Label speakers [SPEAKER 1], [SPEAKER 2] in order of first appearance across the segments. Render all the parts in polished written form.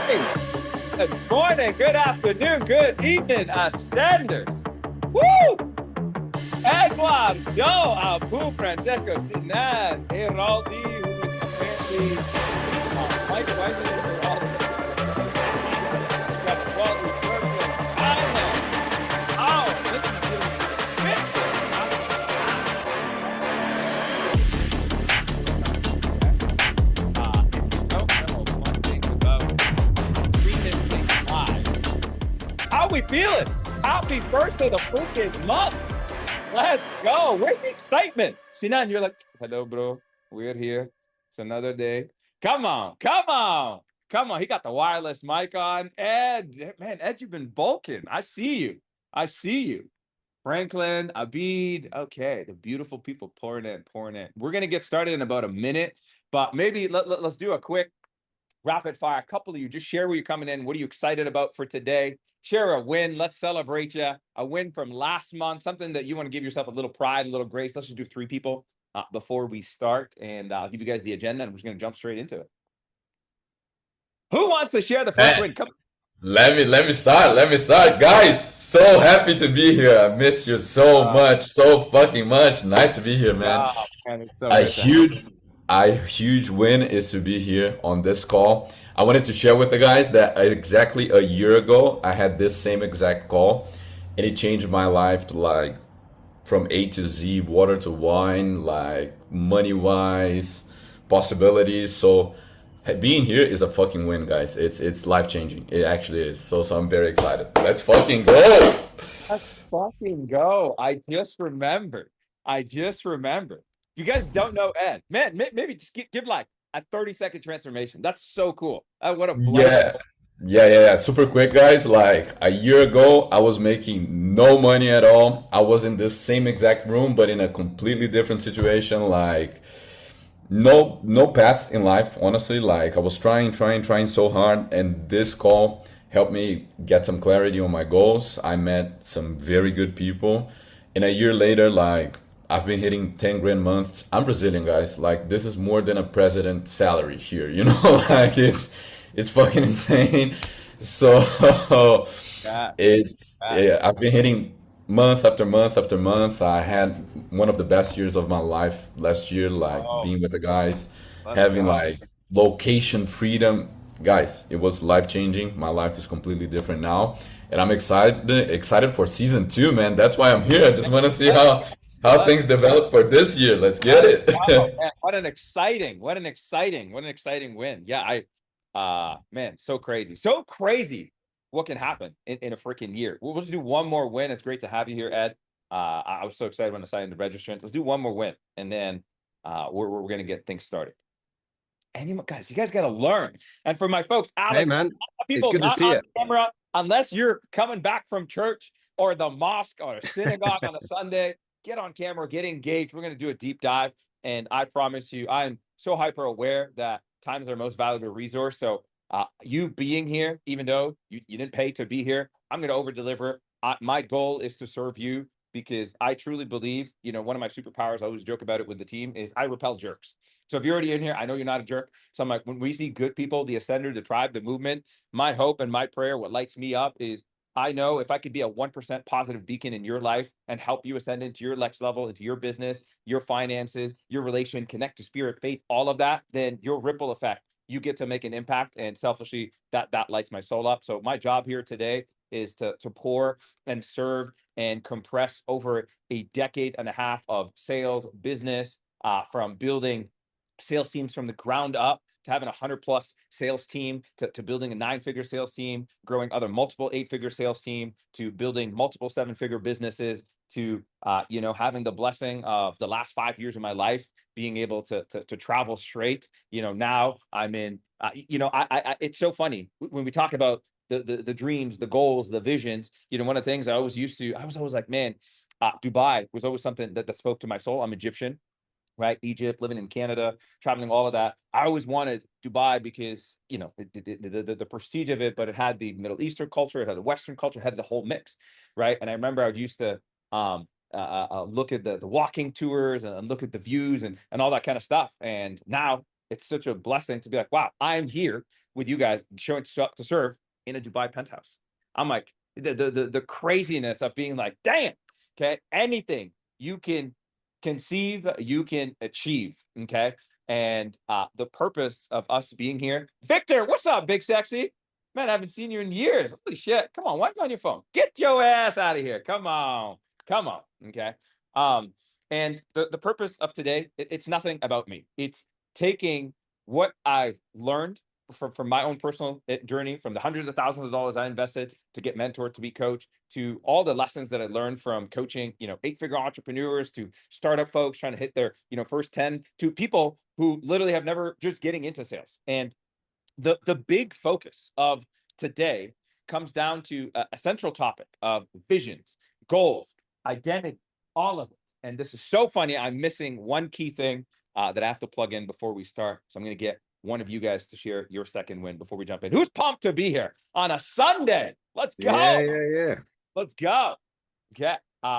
[SPEAKER 1] Hey, good morning, good afternoon, good evening, Ascenders. Woo! Edward, Joe, Abu, Francesco, Sinan, Heraldi, who is apparently Mike Weisman, Heraldi. We got Walter Berkeley, Thailand. Oh, this is getting if you don't know one thing about treatment things live, how we feeling? Happy first of the freaking month. Let's go. Where's the excitement? Sinan, you're like, hello, bro. We're here. It's another day. Come on. Come on. Come on. He got the wireless mic on. Ed, man, Ed, you've been bulking. I see you. I see you. Franklin, Abid. Okay. The beautiful people pouring in, pouring in. We're going to get started in about a minute, but maybe let's do a quick rapid fire. A couple of you, just share where you're coming in. What are you excited about for today? Share a win. Let's celebrate you. A win from last month, something that you want to give yourself a little pride, a little grace. Let's just do 3 people before we start, and I'll give you guys the agenda, and we're just going to jump straight into it. Who wants to share the first win? Come.
[SPEAKER 2] Let me start. Let me start, guys. So happy to be here. I miss you so much, so fucking much. Nice to be here, man.
[SPEAKER 1] Oh, man, it's so
[SPEAKER 2] A
[SPEAKER 1] good to have
[SPEAKER 2] huge, a huge win is to be here on this call. I wanted to share with the guys that exactly a year ago I had this same exact call, and it changed my life to like from A to Z, water to wine, like money wise, possibilities. So being here is a fucking win, guys. It's life changing. It actually is. So I'm very excited. Let's fucking go.
[SPEAKER 1] Let's fucking go. I just remembered. If you guys don't know Ed, man, maybe just give like a 30-second transformation. That's so cool. What a blessing.
[SPEAKER 2] Yeah. Yeah. Super quick, guys. Like a year ago, I was making no money at all. I was in this same exact room, but in a completely different situation. Like no path in life, honestly. Like I was trying so hard, and this call helped me get some clarity on my goals. I met some very good people, and a year later, like I've been hitting 10 grand months. I'm Brazilian, guys. Like this is more than a president salary here, you know. Like it's fucking insane. So
[SPEAKER 1] Yeah, yeah.
[SPEAKER 2] yeah, I've been hitting month after month after month. I had one of the best years of my life last year, like
[SPEAKER 1] Oh,
[SPEAKER 2] being with the guys,
[SPEAKER 1] let's
[SPEAKER 2] having
[SPEAKER 1] go.
[SPEAKER 2] like location freedom. Guys, it was life changing. My life is completely different now, and I'm excited for season 2, man. That's why I'm here. I just want to see
[SPEAKER 1] Let's
[SPEAKER 2] how
[SPEAKER 1] let's
[SPEAKER 2] things develop for this year. Let's get
[SPEAKER 1] let's go,
[SPEAKER 2] it.
[SPEAKER 1] man. What an exciting win. Yeah, man, so crazy. So crazy what can happen in a freaking year. We'll just do one more win. It's great to have you here, Ed. I was so excited when I signed the registrant. Let's do one more win, and then we're gonna get things started. And you guys got to learn. And for my folks,
[SPEAKER 3] Hey,
[SPEAKER 1] Alex,
[SPEAKER 3] man. It's
[SPEAKER 1] people
[SPEAKER 3] good to
[SPEAKER 1] not
[SPEAKER 3] see
[SPEAKER 1] on
[SPEAKER 3] you.
[SPEAKER 1] camera, unless you're coming back from church or the mosque or a synagogue on a Sunday, get on camera, get engaged. We're going to do a deep dive. And I promise you, I'm so hyper aware that time is our most valuable resource. So you being here, even though you didn't pay to be here, I'm going to over deliver. My goal is to serve you because I truly believe, one of my superpowers, I always joke about it with the team, is I repel jerks. So if you're already in here, I know you're not a jerk. So I'm like, when we see good people, the ascender, the tribe, the movement, my hope and my prayer, what lights me up is I know if I could be a 1% positive beacon in your life and help you ascend into your next level, into your business, your finances, your relation, connect to spirit, faith, all of that, then your ripple effect, you get to make an impact. And selfishly, that lights my soul up. So my job here today is to pour and serve and compress over a decade and a half of sales, business, from building sales teams from the ground up to having a 100+ sales team to building a 9-figure sales team, growing other multiple 8-figure sales team, to building multiple 7-figure businesses, to having the blessing of the last 5 years of my life being able to travel straight. Now I'm in. I it's so funny when we talk about the dreams, the goals, the visions. One of the things I was always like, man, Dubai was always something that spoke to my soul. I'm Egyptian, right? Egypt, living in Canada, traveling, all of that. I always wanted Dubai because, the prestige of it, but it had the Middle Eastern culture, it had the Western culture, it had the whole mix, right? And I remember I used to look at the walking tours and look at the views and all that kind of stuff. And now it's such a blessing to be like, wow, I'm here with you guys showing up to serve in a Dubai penthouse. I'm like, the craziness of being like, damn, okay, anything you can conceive, you can achieve, okay? And the purpose of us being here, Victor, what's up, big sexy? Man, I haven't seen you in years. Holy shit. Come on, why are you on your phone? Get your ass out of here. Come on. Come on. Okay. And the purpose of today, it's nothing about me. It's taking what I've learned from my own personal journey, from the hundreds of thousands of dollars I invested to get mentored, to be coached, to all the lessons that I learned from coaching, 8-figure entrepreneurs, to startup folks trying to hit their, first 10, to people who literally have never just getting into sales. And the big focus of today comes down to a central topic of visions, goals, identity, all of it. And this is so funny. I'm missing one key thing that I have to plug in before we start. So I'm going to get one of you guys to share your second win before we jump in. Who's pumped to be here on a Sunday? Let's go.
[SPEAKER 3] Yeah.
[SPEAKER 1] Let's go. Okay.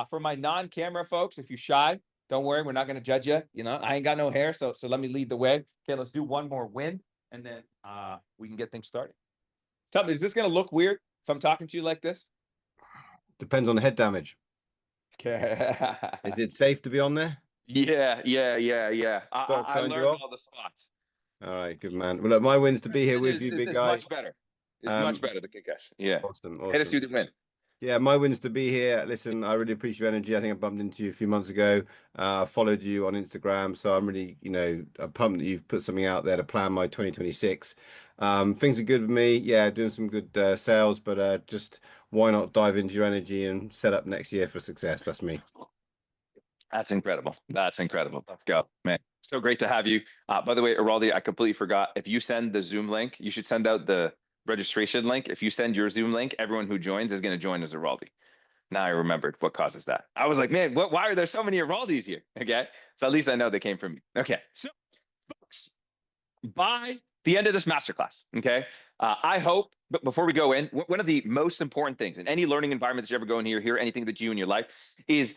[SPEAKER 1] For my non-camera folks, if you're shy, don't worry. We're not going to judge you. I ain't got no hair. So let me lead the way. Okay. Let's do one more win, and then we can get things started. Tell me, is this going to look weird if I'm talking to you like this?
[SPEAKER 3] Depends on the head damage.
[SPEAKER 1] Okay.
[SPEAKER 3] Is it safe to be on there?
[SPEAKER 1] Yeah. I learned all the spots.
[SPEAKER 3] All right, good man. Well, look, my win's to be here with you, big guy.
[SPEAKER 1] Much better. It's much better, the Kickash. Yeah.
[SPEAKER 3] Awesome.
[SPEAKER 1] Hit us through the win.
[SPEAKER 3] Yeah, my win's to be here. Listen, I really appreciate your energy. I think I bumped into you a few months ago. Followed you on Instagram, so I'm really, pumped that you've put something out there to plan my 2026. Things are good with me. Yeah, doing some good sales, but just why not dive into your energy and set up next year for success? That's me.
[SPEAKER 1] That's incredible. Let's go, man. So great to have you. By the way, Araldi, I completely forgot. If you send the Zoom link, you should send out the registration link. If you send your Zoom link, everyone who joins is going to join as Araldi. Now I remembered what causes that. I was like, man, why are there so many Araldis here? Okay. So at least I know they came from me. Okay. So, folks, by the end of this masterclass, okay, I hope, but before we go in, one of the most important things in any learning environment that you ever go in here, hear anything that you in your life is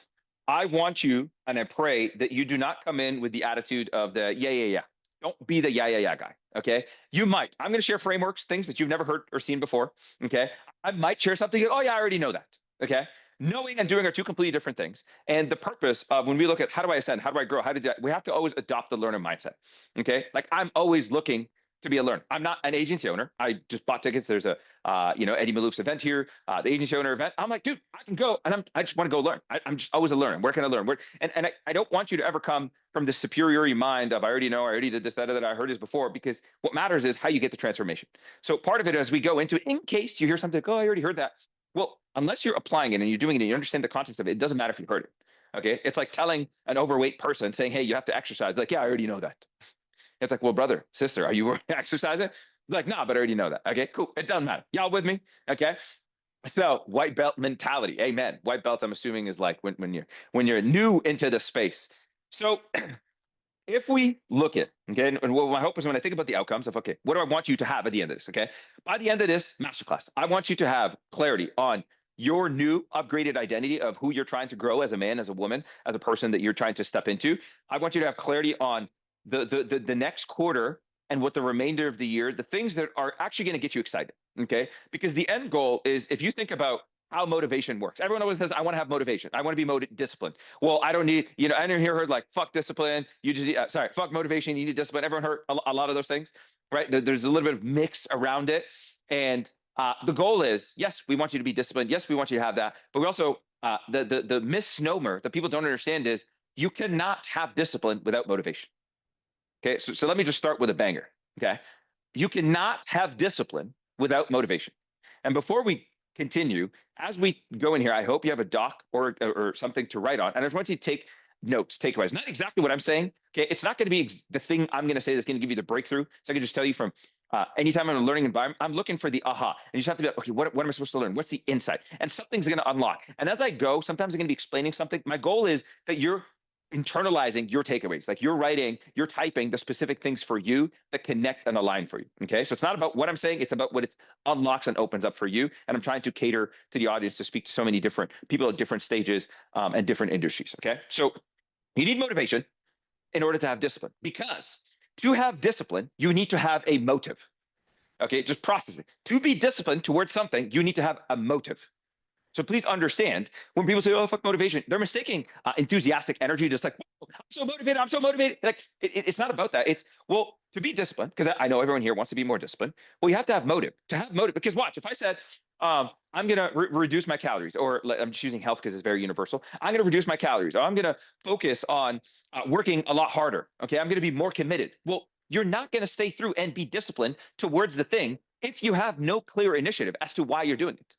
[SPEAKER 1] I want you, and I pray that you do not come in with the attitude of the yeah. Don't be the yeah guy, okay? You might. I'm going to share frameworks, things that you've never heard or seen before, okay? I might share something, oh yeah, I already know that, okay? Knowing and doing are two completely different things. And the purpose of when we look at how do I ascend, how do I grow, we have to always adopt the learner mindset, okay? Like I'm always looking to be a learner. I'm not an agency owner. I just bought tickets. There's a, Eddie Malouf's event here, the agency owner event. I'm like, dude, I can go, and I just want to go learn. I'm just always a learner. Where can I learn? I don't want you to ever come from the superiority mind of I already know, I already did this, that, I heard this before, because what matters is how you get the transformation. So part of it as we go into it, in case you hear something like, oh, I already heard that. Well, unless you're applying it and you're doing it and you understand the context of it, it doesn't matter if you heard it. Okay. It's like telling an overweight person saying, hey, you have to exercise. Like, yeah, I already know that. It's like, well, brother, sister, are you exercising? Like, nah, but I already know that. Okay, cool. It doesn't matter. Y'all with me? Okay. So white belt mentality. Amen. White belt, I'm assuming, is like when you're new into the space. So if we look at, okay, and what my hope is when I think about the outcomes of, okay, what do I want you to have at the end of this? Okay. By the end of this masterclass, I want you to have clarity on your new upgraded identity of who you're trying to grow as a man, as a woman, as a person that you're trying to step into. I want you to have clarity on the next quarter and what the remainder of the year, the things that are actually going to get you excited. Okay. Because the end goal is, if you think about how motivation works, everyone always says, I want to have motivation. I want to be disciplined. Well, I don't need, I never heard like, fuck discipline. You just, fuck motivation. You need discipline. Everyone heard a lot of those things, right? There's a little bit of mix around it. And the goal is, yes, we want you to be disciplined. Yes, we want you to have that. But we also, the misnomer that people don't understand is you cannot have discipline without motivation. Okay, so let me just start with a banger. Okay, you cannot have discipline without motivation. And before we continue, as we go in here, I hope you have a doc or something to write on. And I just want you to take notes, takeaways. Not exactly what I'm saying. Okay, it's not going to be the thing I'm going to say that's going to give you the breakthrough. So I can just tell you from anytime I'm in a learning environment, I'm looking for the aha. And you just have to be like, okay, what am I supposed to learn? What's the insight? And something's going to unlock. And as I go, sometimes I'm going to be explaining something. My goal is that you're internalizing your takeaways, like you're typing the specific things for you that connect and align for you. Okay. So it's not about what I'm saying. It's about what it unlocks and opens up for you. And I'm trying to cater to the audience to speak to so many different people at different stages and different industries. Okay. So you need motivation in order to have discipline, because To have discipline, you need to have a motive. Okay, just process it. To be disciplined towards something, you need to have a motive. So please understand when people say, "Oh, fuck motivation," they're mistaking enthusiastic energy, just like, "I'm so motivated, I'm so motivated." Like it's not about that. It's, well, to be disciplined, because I know everyone here wants to be more disciplined. Well, you have to have motive. To have motive, because watch, if I said, I'm gonna reduce my calories, or I'm choosing health because it's very universal. I'm gonna reduce my calories, or I'm gonna focus on working a lot harder. Okay, I'm gonna be more committed. Well, you're not gonna stay through and be disciplined towards the thing if you have no clear initiative as to why you're doing it.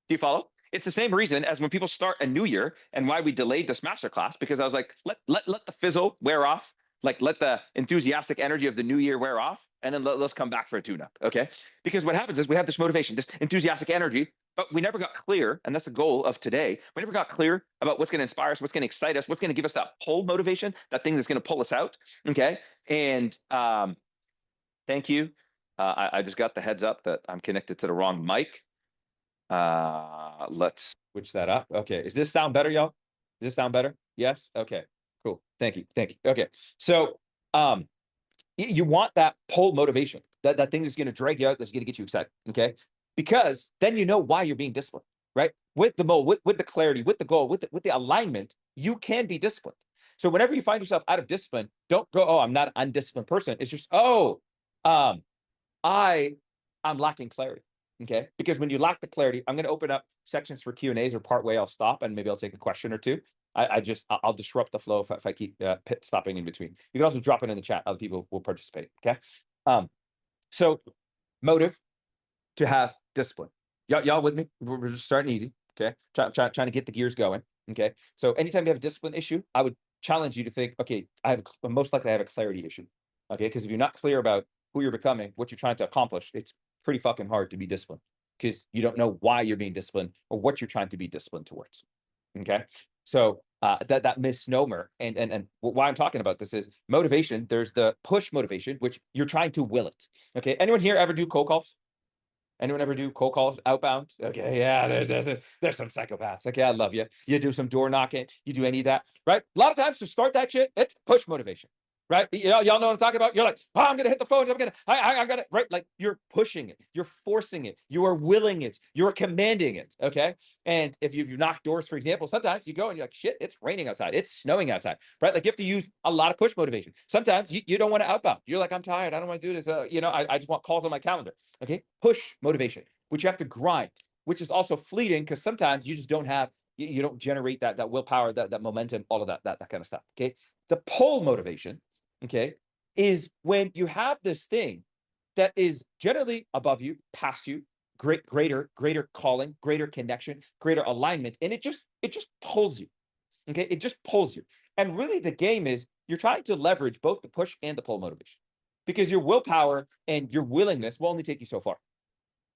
[SPEAKER 1] Do you follow? It's the same reason as when people start a new year and why we delayed this masterclass, because I was like, let the fizzle wear off, like let the enthusiastic energy of the new year wear off, and then let's come back for a tune-up. Okay. Because what happens is we have this motivation, this enthusiastic energy, but we never got clear, and that's the goal of today. We never got clear about what's going to inspire us, what's going to excite us, what's going to give us that pull motivation, that thing that's going to pull us out. Okay. And thank you. I just got the heads up that I'm connected to the wrong mic. Let's switch that up. Okay. Does this sound better, y'all? Does this sound better? Yes. Okay. Cool. Thank you. Thank you. Okay. So, you want that pull motivation, that thing that's going to drag you out, that's going to get you excited. Okay. Because then you know why you're being disciplined, right? With the with the clarity, with the goal, with the alignment, you can be disciplined. So whenever you find yourself out of discipline, don't go, "Oh, I'm not an undisciplined person." It's just, "Oh, I'm lacking clarity." Okay. Because when you lack the clarity, I'm going to open up sections for Q&As, or part way I'll stop and maybe I'll take a question or two. I'll disrupt the flow if I keep pit stopping in between. You can also drop it in the chat. Other people will participate. Okay. So motive to have discipline. Y'all with me? We're just starting easy. Okay. Trying to get the gears going. Okay. So anytime you have a discipline issue, I would challenge you to think, okay, most likely I have a clarity issue. Okay. Because if you're not clear about who you're becoming, what you're trying to accomplish, it's pretty fucking hard to be disciplined, because you don't know why you're being disciplined or what you're trying to be disciplined towards. Okay. So that misnomer, and why I'm talking about this is motivation. There's the push motivation, which you're trying to will it. Okay. Anyone here ever do cold calls? Anyone ever do cold calls outbound? Okay, yeah, there's some psychopaths. Okay, I love you. You do some door knocking, you do any of that, right? A lot of times to start that shit, it's push motivation, right? Y'all know what I'm talking about. You're like, "Oh, I'm gonna hit the phones. I'm gonna, right?" Like, you're pushing it, you're forcing it, you are willing it, you're commanding it. Okay, and if you've knocked doors, for example, sometimes you go and you're like, "Shit, it's raining outside, it's snowing outside," right? Like, you have to use a lot of push motivation. Sometimes you don't want to outbound. You're like, "I'm tired. I don't want to do this. I just want calls on my calendar." Okay, push motivation, which you have to grind, which is also fleeting, because sometimes you just don't have, you don't generate that willpower, that momentum, all of that kind of stuff. Okay, the pull motivation, okay, is when you have this thing that is generally above you, past you, greater calling, greater connection, greater alignment, and it just pulls you. Okay, it just pulls you. And really, the game is you're trying to leverage both the push and the pull motivation, because your willpower and your willingness will only take you so far.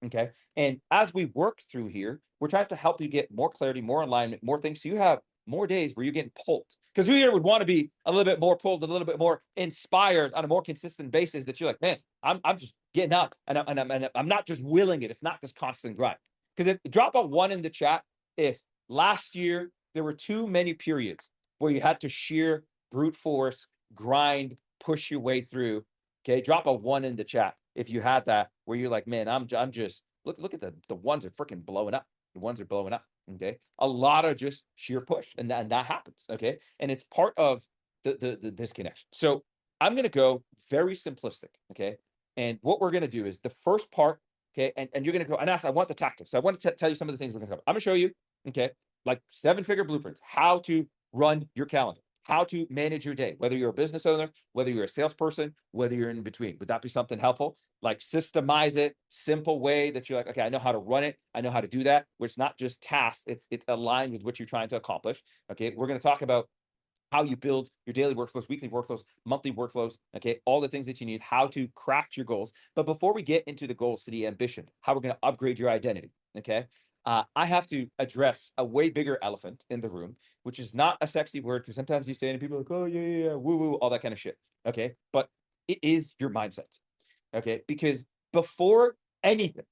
[SPEAKER 1] Okay. And as we work through here, we're trying to help you get more clarity, more alignment, more things. So you have more days where you're getting pulled, because who here would want to be a little bit more pulled, a little bit more inspired on a more consistent basis, that you're like, "Man, I'm just getting up, and I'm not just willing it. It's not this constant grind." Because if drop a 1 in the chat, if last year there were too many periods where you had to sheer brute force, grind, push your way through. Okay, drop a 1 in the chat if you had that, where you're like, "Man, I'm just look at the ones are freaking blowing up. The ones are blowing up." Okay, a lot of just sheer push, and that happens. Okay, and it's part of the disconnection. So I'm gonna go very simplistic. Okay, and what we're gonna do is the first part. Okay, and you're gonna go and ask, "I want the tactics. I want to tell you some of the things we're gonna cover." I'm gonna show you. Okay, like 7-figure blueprints, how to run your calendar, how to manage your day, whether you're a business owner, whether you're a salesperson, whether you're in between. Would that be something helpful? Like, systemize it, simple way that you're like, "Okay, I know how to run it. I know how to do that," where it's not just tasks, it's aligned with what you're trying to accomplish. Okay, we're going to talk about how you build your daily workflows, weekly workflows, monthly workflows. Okay, all the things that you need, how to craft your goals. But before we get into the goals, to the ambition, how we're going to upgrade your identity. Okay, I have to address a way bigger elephant in the room, which is not a sexy word, because sometimes you say it and people are like, "Oh, yeah, woo woo," all that kind of shit. Okay, but it is your mindset. Okay, because before anything,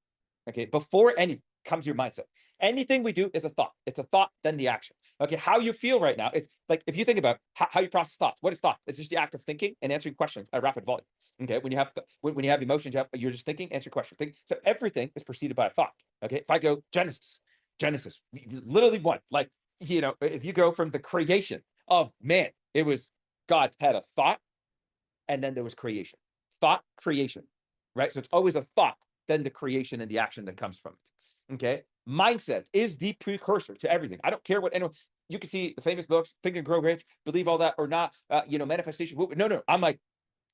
[SPEAKER 1] okay, before anything comes your mindset. Anything we do is a thought. It's a thought, then the action. Okay, how you feel right now. It's like if you think about how you process thoughts. What is thought? It's just the act of thinking and answering questions at rapid volume. Okay, when you have when you have emotions, you're just thinking, answer questions. Think. So everything is preceded by a thought. Okay, if I go Genesis, literally one. Like, you know, if you go from the creation of man, it was God had a thought, and then there was creation. Thought, creation, right? So it's always a thought, then the creation and the action that comes from it. Okay, mindset is the precursor to everything. I don't care what anyone. You can see the famous books, Think and Grow Rich, believe all that or not. You know, manifestation. No. I'm like,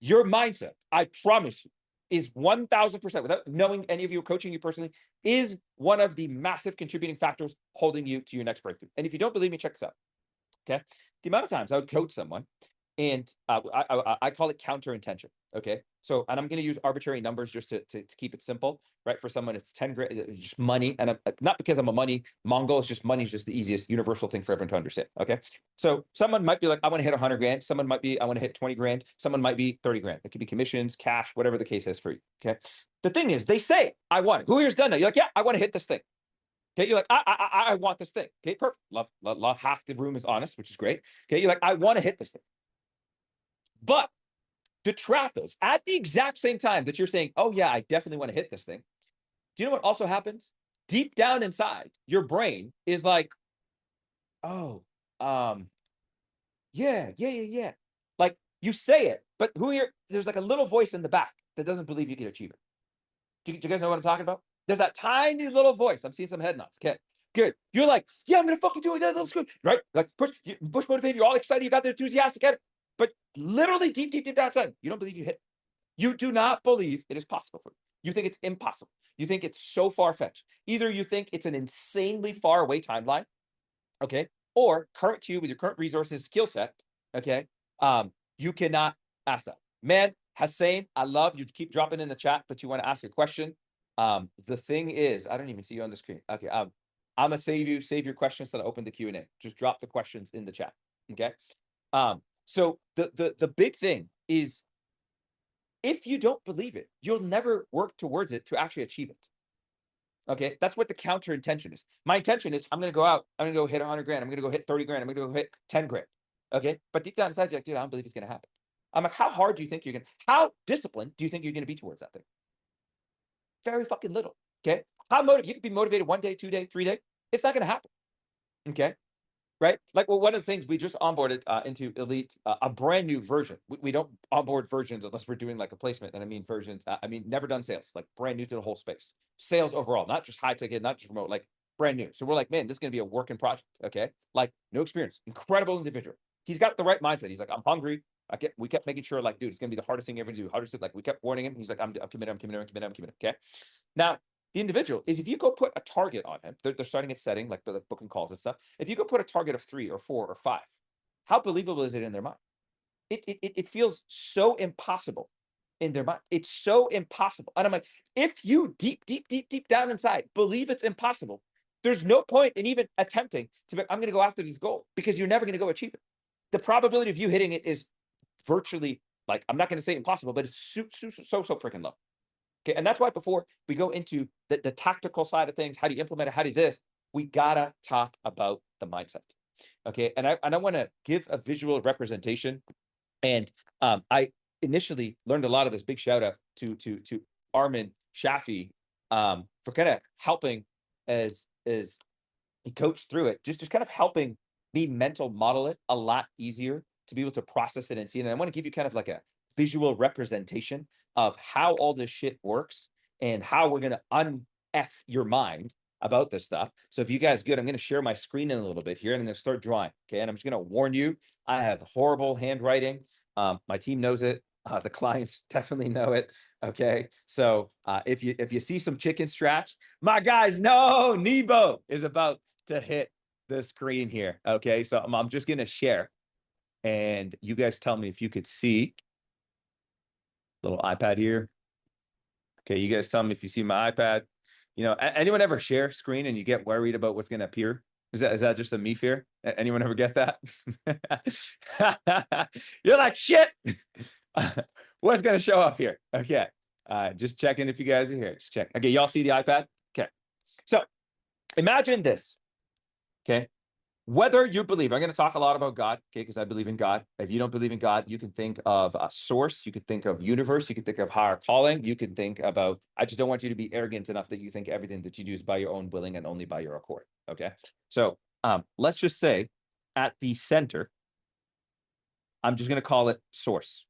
[SPEAKER 1] your mindset, I promise you, is 1,000%, without knowing any of you or coaching you personally, is one of the massive contributing factors holding you to your next breakthrough. And if you don't believe me, check this out. Okay, the amount of times I would coach someone, and I call it counter intention. Okay, so, and I'm going to use arbitrary numbers just to keep it simple, right? For someone, it's 10 grand, just money, and not because I'm a money Mongol. It's just money is just the easiest universal thing for everyone to understand. Okay, so someone might be like, I want to hit 100 grand. Someone might be, I want to hit 20 grand. Someone might be 30 grand. It could be commissions, cash, whatever the case is for you. Okay, the thing is, they say, I want it. Who here's done that? You're like, yeah, I want to hit this thing. Okay, you're like, I want this thing. Okay, perfect. Love. Half the room is honest, which is great. Okay, you're like, I want to hit this thing. But the trap is at the exact same time that you're saying, oh yeah, I definitely want to hit this thing. Do you know what also happens? Deep down inside, your brain is like, oh, yeah. Like you say it, but there's like a little voice in the back that doesn't believe you can achieve it. Do you guys know what I'm talking about? There's that tiny little voice. I'm seeing some head nods. Okay, good. You're like, yeah, I'm gonna fucking do it. That looks good, right? Like push motivated. You're all excited. You got the enthusiastic at it, but literally deep down inside, you don't believe you hit it. You do not believe it is possible for you. You think it's impossible. You think it's so far fetched. Either you think it's an insanely far away timeline, okay, or current to you with your current resources, skill set, okay. You cannot ask that. Man, Hussein, I love you. Keep dropping in the chat that you want to ask a question. The thing is, I don't even see you on the screen. Okay, I'm gonna save your questions till I open the Q&A. Just drop the questions in the chat. Okay. So the big thing is, if you don't believe it, you'll never work towards it to actually achieve it. Okay, that's what the counter intention is. My intention is, I'm gonna go out, I'm gonna go hit 100 grand, I'm gonna go hit 30 grand, I'm gonna go hit 10 grand. Okay, but deep down inside, you're like, dude, I don't believe it's gonna happen. I'm like, how hard do you think how disciplined do you think you're gonna be towards that thing? Very fucking little. Okay, how motivated? You could be motivated 1 day, 2 day, 3 day. It's not gonna happen. Okay, right? Like, well, one of the things we just onboarded into Elite, a brand new version. We don't onboard versions unless we're doing like a placement. And I mean versions. I mean, never done sales, like brand new to the whole space. Sales overall, not just high ticket, not just remote, like brand new. So we're like, man, this is going to be a working project. Okay. Like, no experience, incredible individual. He's got the right mindset. He's like, I'm hungry. We kept making sure, like, dude, it's going to be the hardest thing ever to do. Like, we kept warning him. He's like, I'm committed. Okay. Now, the individual is, if you go put a target on him, they're starting at setting, like the booking calls and stuff. If you go put a target of 3 or 4 or 5, how believable is it in their mind? It feels so impossible in their mind. It's so impossible. And I'm like, if you deep down inside believe it's impossible, there's no point in even attempting to be, I'm going to go after this goal, because you're never going to go achieve it. The probability of you hitting it is virtually, like, I'm not going to say impossible, but it's so freaking low. Okay, and that's why before we go into the tactical side of things, how do you implement it, how do you this, we gotta talk about the mindset. Okay, and I want to give a visual representation. And I initially learned a lot of this. Big shout out to Armin Shafi for kind of helping as he coached through it, just kind of helping me mental model it a lot easier to be able to process it and see it. And I want to give you kind of like a visual representation of how all this shit works and how we're going to un-F your mind about this stuff. So if you guys good, I'm going to share my screen in a little bit here, and I'm going to start drawing. Okay. And I'm just going to warn you, I have horrible handwriting. My team knows it. The clients definitely know it. Okay. So if you see some chicken scratch, my guys, no, Nebo is about to hit the screen here. Okay. So I'm just going to share, and you guys tell me if you could see. Little iPad here. Okay, you guys tell me if you see my iPad. You know, anyone ever share screen and you get worried about what's going to appear? Is that just a me fear? Anyone ever get that? You're like, shit. What's going to show up here? Okay, just checking if you guys are here. Just check. Okay, y'all see the iPad? Okay, so Imagine this, okay? Whether you believe, I'm going to talk a lot about God, okay, because I believe in God. If you don't believe in God, you can think of a source, you could think of universe, you could think of higher calling, you can think about, I just don't want you to be arrogant enough that you think everything that you do is by your own willing and only by your accord, okay? So let's just say at the center, I'm just going to call it source,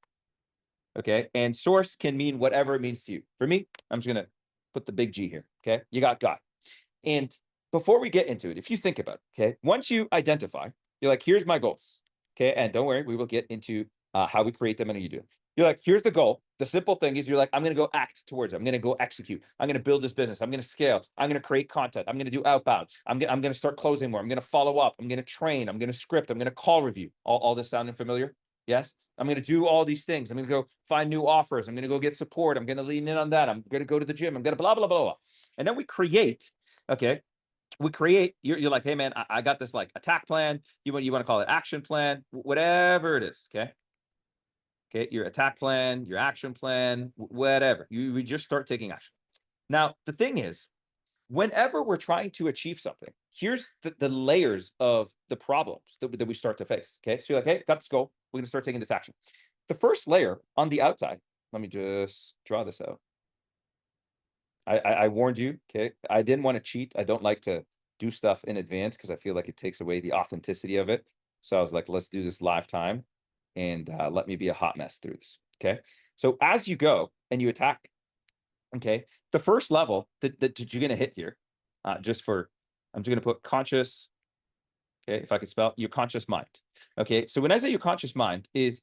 [SPEAKER 1] okay? And source can mean whatever it means to you. For me, I'm just going to put the big G here, okay? You got God. And before we get into it, if you think about it, okay, once you identify, you're like, here's my goals, okay, and don't worry, we will get into how we create them and how you do it. You're like, here's the goal. The simple thing is you're like, I'm going to go act towards it. I'm going to go execute. I'm going to build this business. I'm going to scale. I'm going to create content. I'm going to do outbound. I'm going to start closing more. I'm going to follow up. I'm going to train. I'm going to script. I'm going to call review. All this sounding familiar? Yes. I'm going to do all these things. I'm going to go find new offers. I'm going to go get support. I'm going to lean in on that. I'm going to go to the gym. I'm going to blah, blah, blah, blah. And then we create, okay, you're like, hey man, I got this like attack plan, you want to call it action plan, whatever it is, okay, your attack plan, your action plan, whatever, we just start taking action. Now the thing is, whenever we're trying to achieve something, here's the layers of the problems that we start to face, okay? So you're like, hey, got this goal, we're going to start taking this action. The first layer on the outside, let me just draw this out. I warned you, okay? I didn't want to cheat. I don't like to do stuff in advance because I feel like it takes away the authenticity of it. So I was like, let's do this live time and let me be a hot mess through this, okay? So as you go and you attack, okay, the first level that you're going to hit here, I'm just going to put conscious, okay, if I could spell, your conscious mind, okay? So when I say your conscious mind is,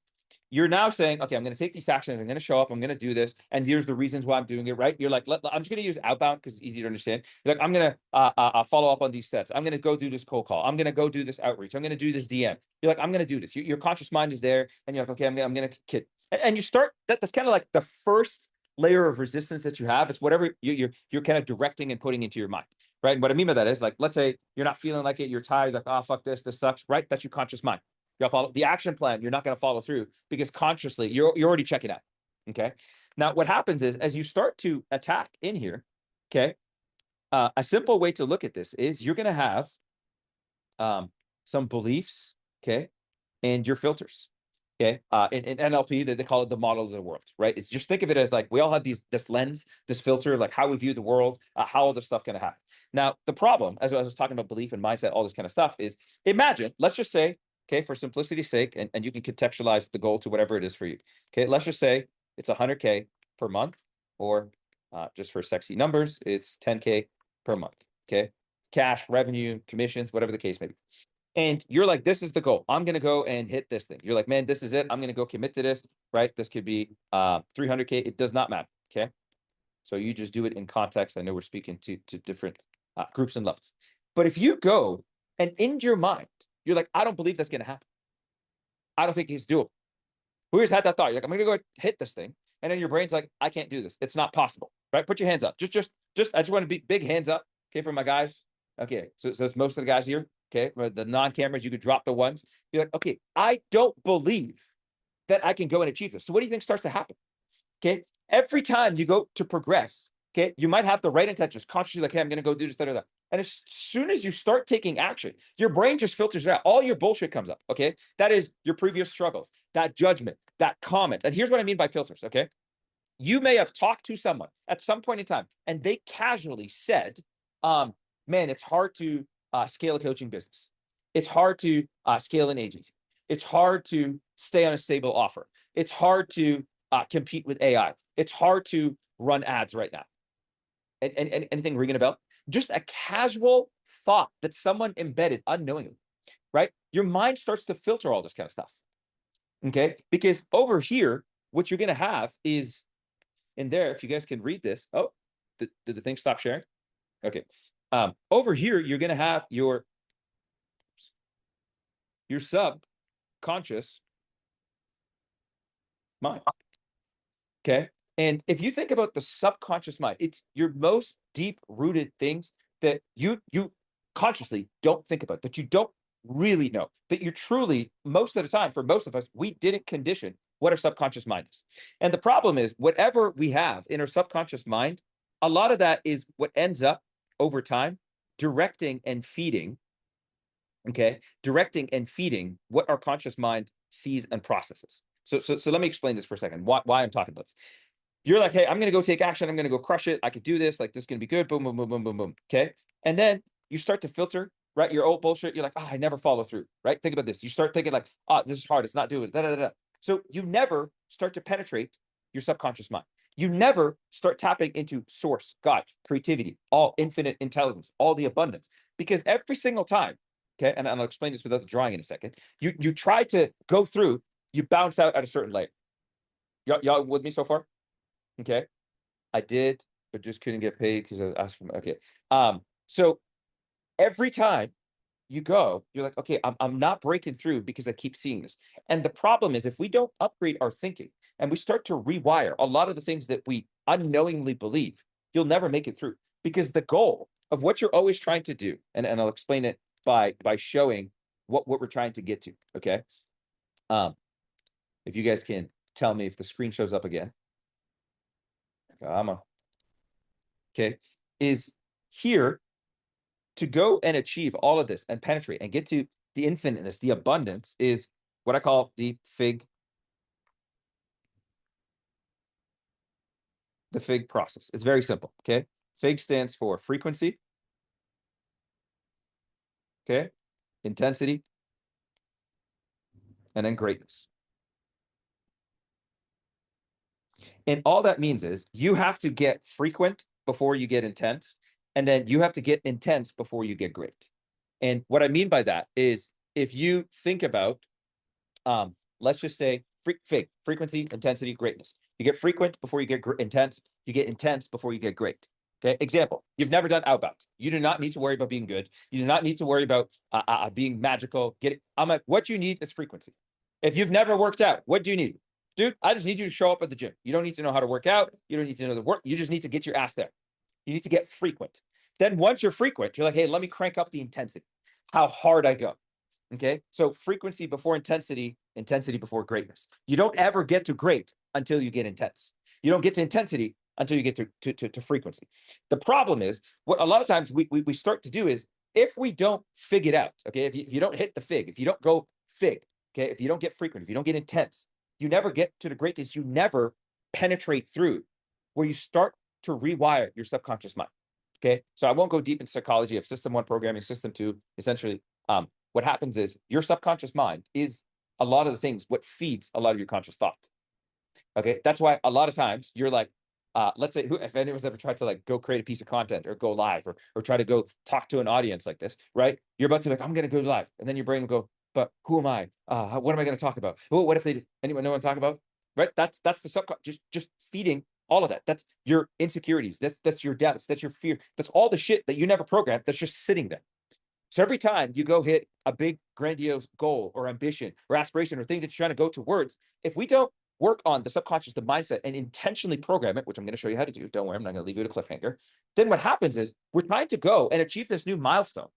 [SPEAKER 1] you're now saying, okay, I'm going to take these actions. I'm going to show up. I'm going to do this. And here's the reasons why I'm doing it, right? You're like, I'm just going to use outbound because it's easy to understand. You're like, I'm going to follow up on these sets. I'm going to go do this cold call. I'm going to go do this outreach. I'm going to do this DM. You're like, I'm going to do this. Your conscious mind is there. And you're like, okay, I'm going to kid. And you start, that's kind of like the first layer of resistance that you have. It's whatever you're kind of directing and putting into your mind, right? And what I mean by that is like, let's say you're not feeling like it. You're tired. Like, oh, fuck this sucks, right? That's your conscious mind. You'll follow the action plan. You're not going to follow through because consciously you're already checking out. Okay. Now what happens is as you start to attack in here, okay, a simple way to look at this is you're going to have some beliefs, okay, and your filters. Okay. In NLP, they call it the model of the world, right? It's just think of it as like we all have this lens, this filter, like how we view the world, how all this stuff going to happen. Now, the problem, as I was talking about belief and mindset, all this kind of stuff is imagine, let's just say, okay, for simplicity's sake, and you can contextualize the goal to whatever it is for you. Okay, let's just say it's 100K per month, or just for sexy numbers, it's 10K per month. Okay, cash, revenue, commissions, whatever the case may be. And you're like, this is the goal. I'm going to go and hit this thing. You're like, man, this is it. I'm going to go commit to this, right? This could be 300K. It does not matter. Okay. So you just do it in context. I know we're speaking to different groups and levels. But if you go and in your mind, you're like, I don't believe that's going to happen. I don't think it's doable. Who has had that thought? You're like, I'm going to go hit this thing. And then your brain's like, I can't do this. It's not possible, right? Put your hands up. I just want to be big hands up. Okay. For my guys. Okay. So that's most of the guys here. Okay. For the non-cameras, you could drop the ones. You're like, okay, I don't believe that I can go and achieve this. So what do you think starts to happen? Okay. Every time you go to progress, okay, you might have the right intentions, consciously like, hey, I'm going to go do this, da. And as soon as you start taking action, your brain just filters it out. All your bullshit comes up, okay? That is your previous struggles, that judgment, that comment. And here's what I mean by filters, okay? You may have talked to someone at some point in time, and they casually said, man, it's hard to scale a coaching business. It's hard to scale an agency. It's hard to stay on a stable offer. It's hard to compete with AI. It's hard to run ads right now. And anything ringing a bell? Just a casual thought that someone embedded unknowingly, right? Your mind starts to filter all this kind of stuff, okay? Because over here, what you're going to have is in there, if you guys can read this. Oh, did the thing stop sharing? Okay. Over here, you're going to have your subconscious mind, okay? And if you think about the subconscious mind, it's your most deep-rooted things that you consciously don't think about, that you don't really know, that you truly, most of the time, for most of us, we didn't condition what our subconscious mind is. And the problem is, whatever we have in our subconscious mind, a lot of that is what ends up over time directing and feeding, okay, directing and feeding what our conscious mind sees and processes. So let me explain this for a second. Why I'm talking about this. You're like, hey, I'm gonna go take action. I'm gonna go crush it. I could do this. Like, this is gonna be good. Boom, boom, boom, boom, boom, boom. Okay. And then you start to filter, right? Your old bullshit. You're like, I never follow through. Right? Think about this. You start thinking like, this is hard. It's not doing it. Da, da, da, da. So you never start to penetrate your subconscious mind. You never start tapping into source, God, creativity, all infinite intelligence, all the abundance. Because every single time, okay, and I'll explain this without the drawing in a second, you try to go through, you bounce out at a certain layer. Y'all with me so far? Okay. I did, but just couldn't get paid because I asked for okay. So every time you go, you're like, okay, I'm not breaking through because I keep seeing this. And the problem is, if we don't upgrade our thinking and we start to rewire a lot of the things that we unknowingly believe, you'll never make it through. Because the goal of what you're always trying to do, and I'll explain it by showing what we're trying to get to. Okay. If you guys can tell me if the screen shows up again. Come on. Okay, is here to go and achieve all of this and penetrate and get to the infiniteness, the abundance, is what I call the FIG process. It's very simple. Okay, FIG stands for frequency, okay, intensity, and then greatness. And all that means is you have to get frequent before you get intense, and then you have to get intense before you get great. And what I mean by that is, if you think about, let's just say FIG, frequency, intensity, greatness. You get frequent before you get intense. You get intense before you get great. Okay. Example: you've never done outbound. You do not need to worry about being good. You do not need to worry about being magical. I'm like, what you need is frequency. If you've never worked out, what do you need? Dude, I just need you to show up at the gym. You don't need to know how to work out. You don't need to know the work. You just need to get your ass there. You need to get frequent. Then once you're frequent, you're like, hey, let me crank up the intensity, how hard I go. Okay. So frequency before intensity, intensity before greatness. You don't ever get to great until you get intense. You don't get to intensity until you get to frequency. The problem is, what a lot of times we start to do is, if we don't fig it out, okay, if you don't hit the fig, if you don't go fig, okay, if you don't get frequent, if you don't get intense, you never get to the greatness. You never penetrate through where you start to rewire your subconscious mind. Okay. So I won't go deep into psychology of system 1 programming, system 2. Essentially, what happens is your subconscious mind is a lot of the things what feeds a lot of your conscious thought. Okay. That's why a lot of times you're like, let's say, if anyone's ever tried to like go create a piece of content or go live or try to go talk to an audience like this, right? You're about to be like, I'm going to go live. And then your brain will go, but who am I? What am I going to talk about? What if they anyone know what I'm talking about? Right? That's the subconscious, just feeding all of that. That's your insecurities. That's your doubts. That's your fear. That's all the shit that you never programmed. That's just sitting there. So every time you go hit a big grandiose goal or ambition or aspiration or thing that you're trying to go towards, if we don't work on the subconscious, the mindset, and intentionally program it, which I'm going to show you how to do, don't worry, I'm not going to leave you at a cliffhanger, then what happens is we're trying to go and achieve this new milestone.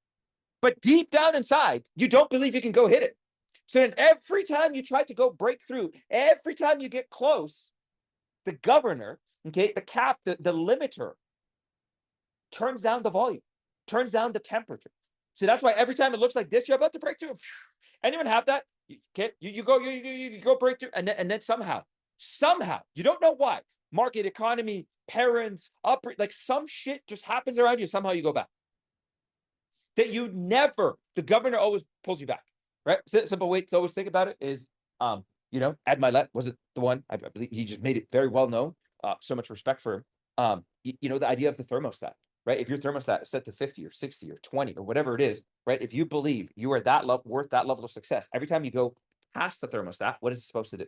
[SPEAKER 1] But deep down inside, you don't believe you can go hit it. So then every time you try to go break through, every time you get close, the governor, okay, the cap, the limiter turns down the volume, turns down the temperature. So that's why every time it looks like this, you're about to break through. Anyone have that? Okay, you go break through, and then somehow, you don't know why. Market, economy, parents, like some shit just happens around you. Somehow you go back. That you never, the governor always pulls you back, right? Simple way to always think about it is, Ed Milet wasn't the one. I believe he just made it very well known. So much respect for him. The idea of the thermostat, right? If your thermostat is set to 50 or 60 or 20 or whatever it is, right? If you believe you are that worth that level of success, every time you go past the thermostat, what is it supposed to do?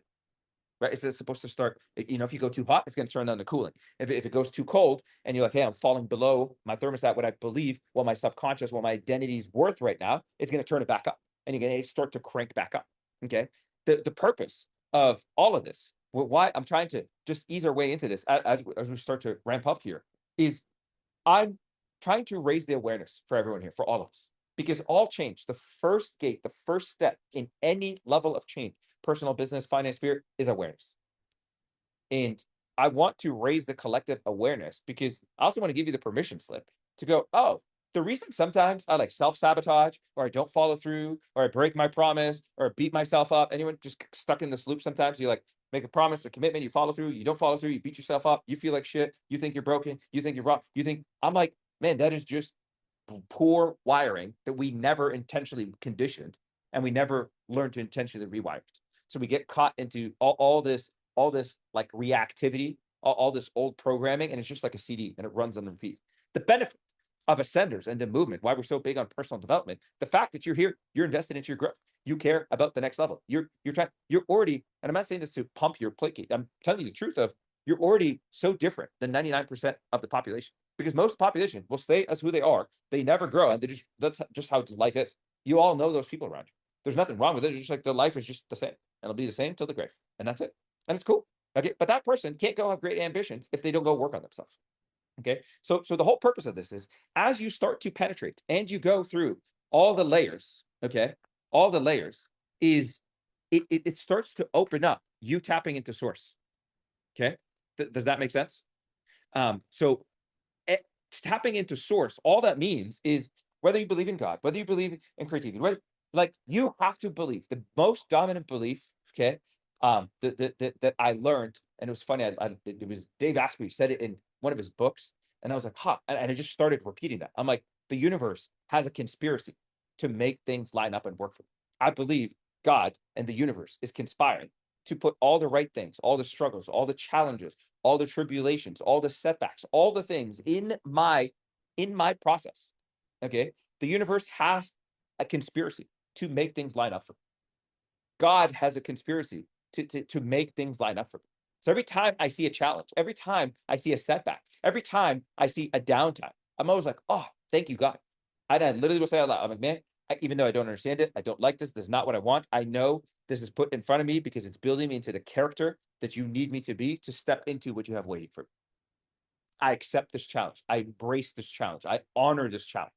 [SPEAKER 1] Right? It's supposed to start, if you go too hot, it's going to turn down the cooling. If it goes too cold and you're like, hey, I'm falling below my thermostat, what I believe, what my subconscious, what my identity is worth right now, it's going to turn it back up. And you're going to start to crank back up. Okay. The purpose of all of this, why I'm trying to just ease our way into this as we start to ramp up here, is I'm trying to raise the awareness for everyone here, for all of us. Because all change, the first gate, the first step in any level of change, personal, business, finance, spirit, is awareness. And I want to raise the collective awareness because I also want to give you the permission slip to go, oh, the reason sometimes I like self-sabotage, or I don't follow through, or I break my promise, or I beat myself up. Anyone just stuck in this loop sometimes? You like make a promise, a commitment, you follow through, you don't follow through, you beat yourself up, you feel like shit, you think you're broken, you think you're wrong, you think I'm like, man, that is just poor wiring that we never intentionally conditioned, and we never learned to intentionally rewire it. So we get caught into all this like reactivity, all this old programming, and it's just like a CD and it runs on repeat. The benefit of ascenders and the movement, why we're so big on personal development, the fact that you're here, you're invested into your growth, you care about the next level. You're already, and I'm not saying this to pump your plate. I'm telling you the truth of you're already so different than 99% of the population, because most population will stay as who they are. They never grow, and that's just how life is. You all know those people around you. There's nothing wrong with it. It's just like their life is just the same, and it'll be the same till the grave, and that's it. And it's cool. Okay, but that person can't go have great ambitions if they don't go work on themselves. Okay, so the whole purpose of this is, as you start to penetrate and you go through all the layers, okay, all the layers, is it starts to open up you tapping into source. Okay, does that make sense? So tapping into source, all that means is, whether you believe in God, whether you believe in creativity, right? Like, you have to believe the most dominant belief, okay, that I learned, and it was funny. It was Dave Asprey said it in one of his books, and I was like, huh, and I just started repeating that. I'm like, the universe has a conspiracy to make things line up and work for me. I believe God and the universe is conspiring to put all the right things, all the struggles, all the challenges, all the tribulations, all the setbacks, all the things in my process. Okay, the universe has a conspiracy to make things line up for me. God has a conspiracy to make things line up for me. So every time I see a challenge, every time I see a setback, every time I see a downtime, I'm always like, oh, thank you, God. And I literally will say out loud, I'm like, man, even though I don't understand it, I don't like this is not what I want. I know this is put in front of me because it's building me into the character that you need me to be to step into what you have waiting for me. I accept this challenge. I embrace this challenge. I honor this challenge.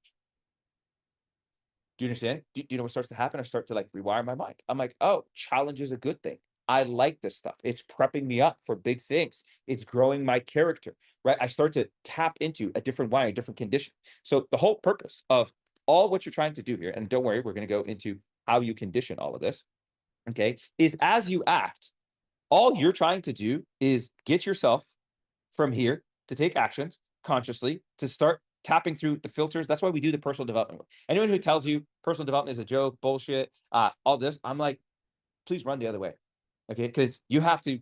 [SPEAKER 1] Do you understand? Do you know what starts to happen? I start to like rewire my mind. I'm like, oh, challenge is a good thing. I like this stuff. It's prepping me up for big things. It's growing my character, right? I start to tap into a different wiring, different condition. So the whole purpose of all what you're trying to do here, and don't worry, we're going to go into how you condition all of this, okay, is as you act, all you're trying to do is get yourself from here to take actions consciously, to start tapping through the filters. That's why we do the personal development work. Anyone who tells you personal development is a joke, bullshit, all this, I'm like, please run the other way. Okay, because you have to,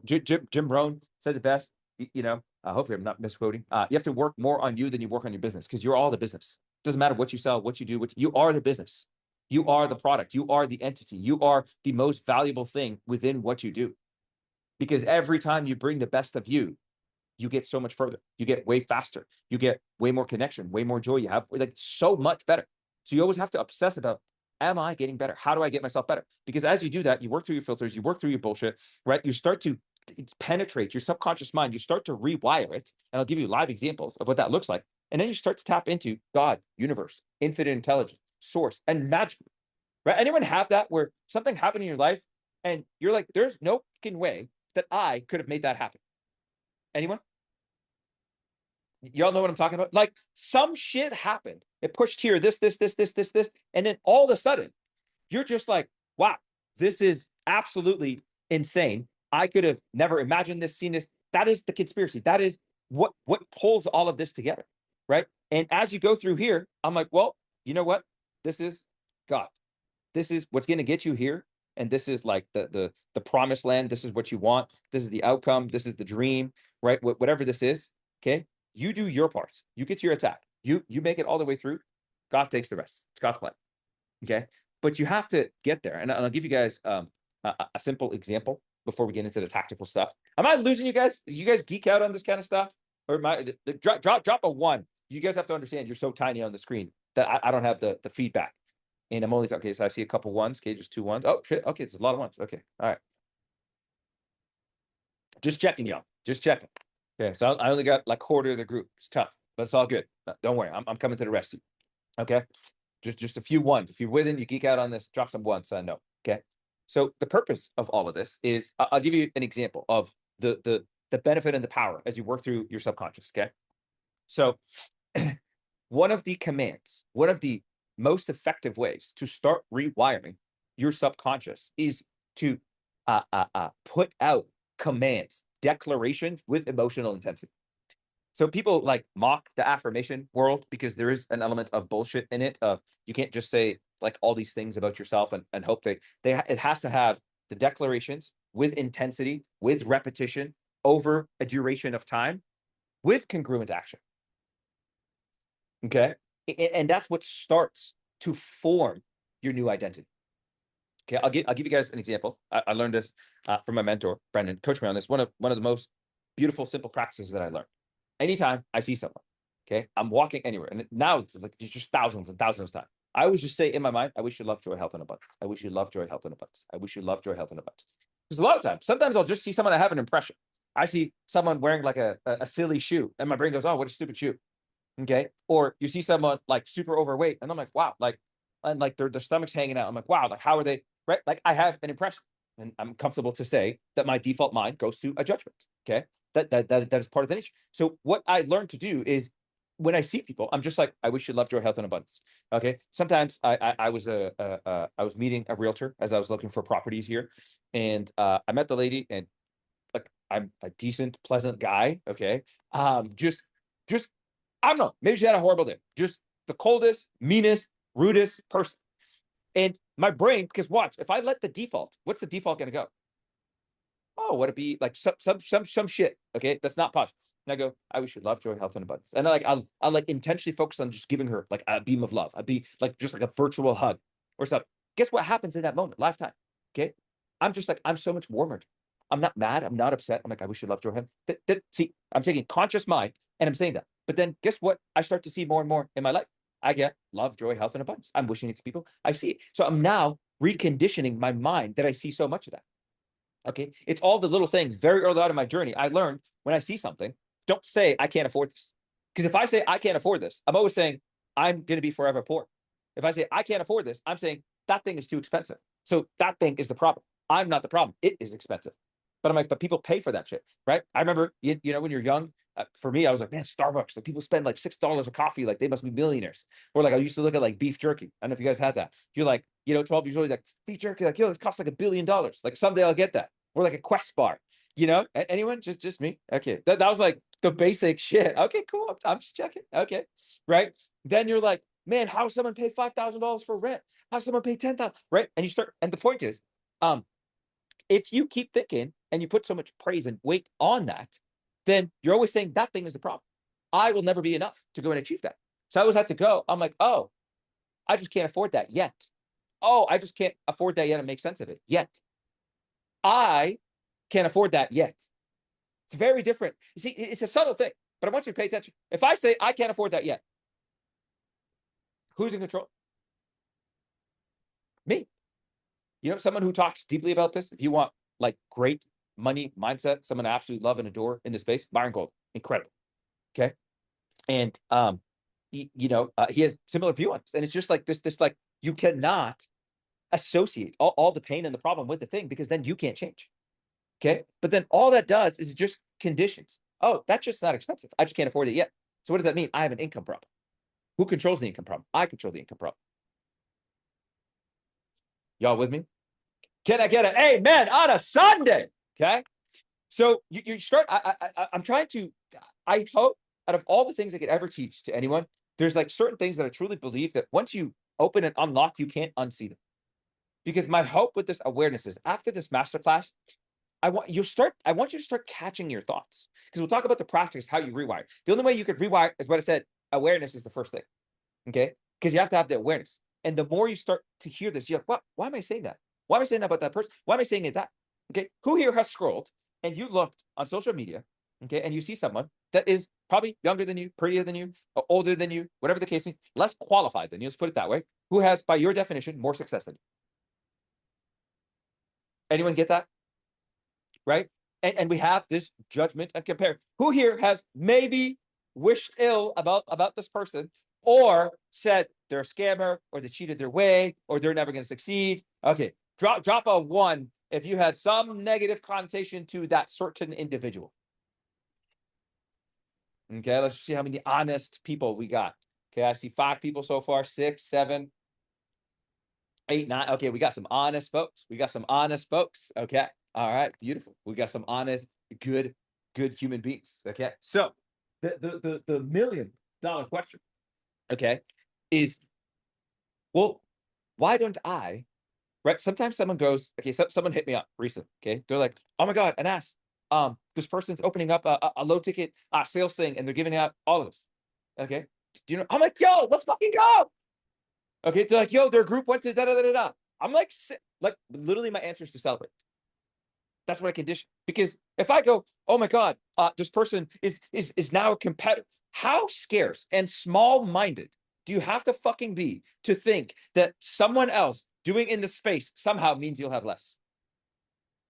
[SPEAKER 1] Jim Rohn says it best. Hopefully I'm not misquoting. You have to work more on you than you work on your business, because you're all the business. Doesn't matter what you sell, what you do, you are the business. You are the product. You are the entity. You are the most valuable thing within what you do. Because every time you bring the best of you, you get so much further. You get way faster. You get way more connection, way more joy. You have like so much better. So you always have to obsess about, am I getting better? How do I get myself better? Because as you do that, you work through your filters, you work through your bullshit, right? You start to penetrate your subconscious mind. You start to rewire it. And I'll give you live examples of what that looks like. And then you start to tap into God, universe, infinite intelligence, source, and magic, right? Anyone have that where something happened in your life and you're like, there's no fucking way that I could have made that happen? Anyone? Y'all know what I'm talking about? Like, some shit happened. It pushed here, this, and then all of a sudden, you're just like, wow, this is absolutely insane. I could have never imagined this, seen this. That is the conspiracy. That is what pulls all of this together, right? And as you go through here, I'm like, well, you know what? This is God. This is what's going to get you here, and this is like the promised land. This is what you want. This is the outcome. This is the dream, right? Whatever this is, okay. You do your part. You get to your attack. You make it all the way through. God takes the rest. It's God's plan. Okay. But you have to get there. And I'll give you guys a simple example before we get into the tactical stuff. Am I losing you guys? You guys geek out on this kind of stuff? Or drop a one. You guys have to understand you're so tiny on the screen that I don't have the feedback. And I'm only, okay, so I see a couple ones. Okay, just 2 ones. Oh, shit. Okay, it's a lot of ones. Okay. All right. Just checking, y'all. Just checking. Okay, so I only got like quarter of the group. It's tough, but it's all good. Don't worry, I'm coming to the rescue. Okay, just a few ones. If you're with it, you geek out on this, drop some ones so I know. Okay, so the purpose of all of this is, I'll give you an example of the benefit and the power as you work through your subconscious. Okay, so one of the commands, one of the most effective ways to start rewiring your subconscious is to put out commands, declarations with emotional intensity. So people like mock the affirmation world because there is an element of bullshit in it. You can't just say like all these things about yourself and hope it has to have the declarations with intensity, with repetition over a duration of time, with congruent action. Okay. And that's what starts to form your new identity. Okay. I'll give you guys an example. I learned this from my mentor, Brendan. Coach me on this. One of the most beautiful, simple practices that I learned. Anytime I see someone, okay, I'm walking anywhere, and now it's like there's just thousands and thousands of times. I always just say in my mind, I wish you love, joy, health, and abundance. I wish you love, joy, health, and abundance. I wish you love, joy, health, and abundance. Because a lot of times, sometimes I'll just see someone, I have an impression. I see someone wearing like a silly shoe, and my brain goes, oh, what a stupid shoe. Okay. Or you see someone like super overweight, and I'm like, wow, like, and like their stomach's hanging out. I'm like, wow, like how are they? Right? Like I have an impression, and I'm comfortable to say that my default mind goes to a judgment. Okay. That is part of the nature. So what I learned to do is when I see people, I'm just like, I wish you love, joy, health, and abundance. Okay. Sometimes I was meeting a realtor as I was looking for properties here, and I met the lady, and like I'm a decent, pleasant guy. Okay. Just I don't know. Maybe she had a horrible day. Just the coldest, meanest, rudest person. And my brain, because watch, if I let the default, what's the default going to go? Oh, would it be like some shit? Okay, that's not posh. And I go, I wish you love, joy, health, and abundance. And I'll like intentionally focus on just giving her like a beam of love, like just like a virtual hug or something. Guess what happens in that moment? Lifetime. Okay, I'm just like I'm so much warmer. I'm not mad. I'm not upset. I'm like I wish you love, joy, health. See, I'm taking conscious mind and I'm saying that. But then guess what? I start to see more and more in my life. I get love, joy, health, and abundance. I'm wishing it to people. I see it. So I'm now reconditioning my mind that I see so much of that. Okay. It's all the little things very early on in my journey. I learned when I see something, don't say I can't afford this. Because if I say I can't afford this, I'm always saying I'm going to be forever poor. If I say I can't afford this, I'm saying that thing is too expensive. So that thing is the problem. I'm not the problem. It is expensive. But I'm like, but people pay for that shit, right? I remember, you know, when you're young, for me, I was like, man, Starbucks, like people spend like $6 a coffee, like they must be millionaires. Or like I used to look at like beef jerky. I don't know if you guys had that. You're like, you know, 12 years old, like beef jerky, like, yo, this costs like $1 billion. Like someday I'll get that. Or like a Quest bar, you know? Anyone? Just me? Okay. That was like the basic shit. Okay, cool. I'm just checking. Okay. Right. Then you're like, man, how does someone pay $5,000 for rent? How does someone pay 10,000? Right. And you start, and the point is, if you keep thinking and you put so much praise and weight on that, then you're always saying that thing is the problem. I will never be enough to go and achieve that. So I always have to go. I'm like, oh, I just can't afford that yet. Oh, I just can't afford that yet and make sense of it yet. I can't afford that yet. It's very different. You see, it's a subtle thing, but I want you to pay attention. If I say I can't afford that yet, who's in control? Me. You know, someone who talks deeply about this, if you want like great money mindset, someone I absolutely love and adore in this space, Byron Gold, incredible. Okay. And, you know, he has similar view on this. And it's just like this like, you cannot associate all the pain and the problem with the thing because then you can't change. Okay. But then all that does is just conditions. Oh, that's just not expensive. I just can't afford it yet. So what does that mean? I have an income problem. Who controls the income problem? I control the income problem. Y'all with me? Can I get an amen on a Sunday? Okay. So you start, I'm trying to, I hope out of all the things I could ever teach to anyone, there's like certain things that I truly believe that once you open and unlock, you can't unsee them. Because my hope with this awareness is after this masterclass, I want you to start catching your thoughts. Because we'll talk about the practice, how you rewire. The only way you could rewire is what I said, awareness is the first thing. Okay. Because you have to have the awareness. And the more you start to hear this, you're like, what? Why am I saying that? Why am I saying that about that person? Why am I saying it that? Okay. Who here has scrolled and you looked on social media, okay, and you see someone that is probably younger than you, prettier than you, older than you, whatever the case may be, less qualified than you, let's put it that way, who has, by your definition, more success than you? Anyone get that? Right? And we have this judgment and compare. Who here has maybe wished ill about this person or said they're a scammer or they cheated their way or they're never going to succeed? Okay, drop a 1 if you had some negative connotation to that certain individual. Okay, let's see how many honest people we got. Okay, I see 5 people so far, 6, 7, 8, 9. Okay, we got some honest folks. We got some honest folks. Okay. All right, beautiful. We got some honest, good human beings. Okay. So the $1 million question, okay, is, well, why don't I, right? Sometimes someone goes, okay, someone hit me up recently. Okay. They're like, oh my God, and ask, this person's opening up a low ticket sales thing and they're giving out all of this. Okay. Do you know? I'm like, yo, let's fucking go. Okay, they're like, yo, their group went to da da da da da. I'm like literally my answer is to celebrate. That's what I condition. Because if I go, oh my God, this person is now a competitor. How scarce and small-minded do you have to fucking be to think that someone else doing in the space somehow means you'll have less?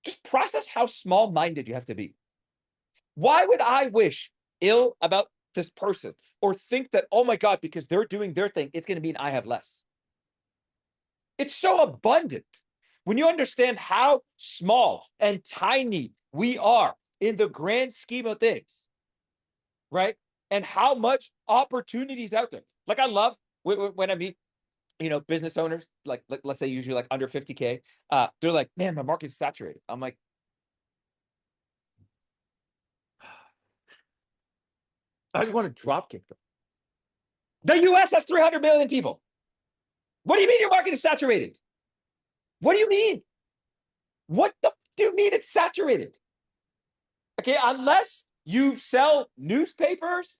[SPEAKER 1] Just process how small-minded you have to be. Why would I wish ill about this person or think that, oh my God, because they're doing their thing, it's going to mean I have less? It's so abundant. When you understand how small and tiny we are in the grand scheme of things, right? And how much opportunities out there. Like I love when I meet, business owners, like let's say usually like under 50K, they're like, man, my market's saturated. I'm like, I just want to drop kick them. The US has 300 million people. What do you mean your market is saturated? What do you mean? What the do you mean it's saturated? Okay, unless you sell newspapers,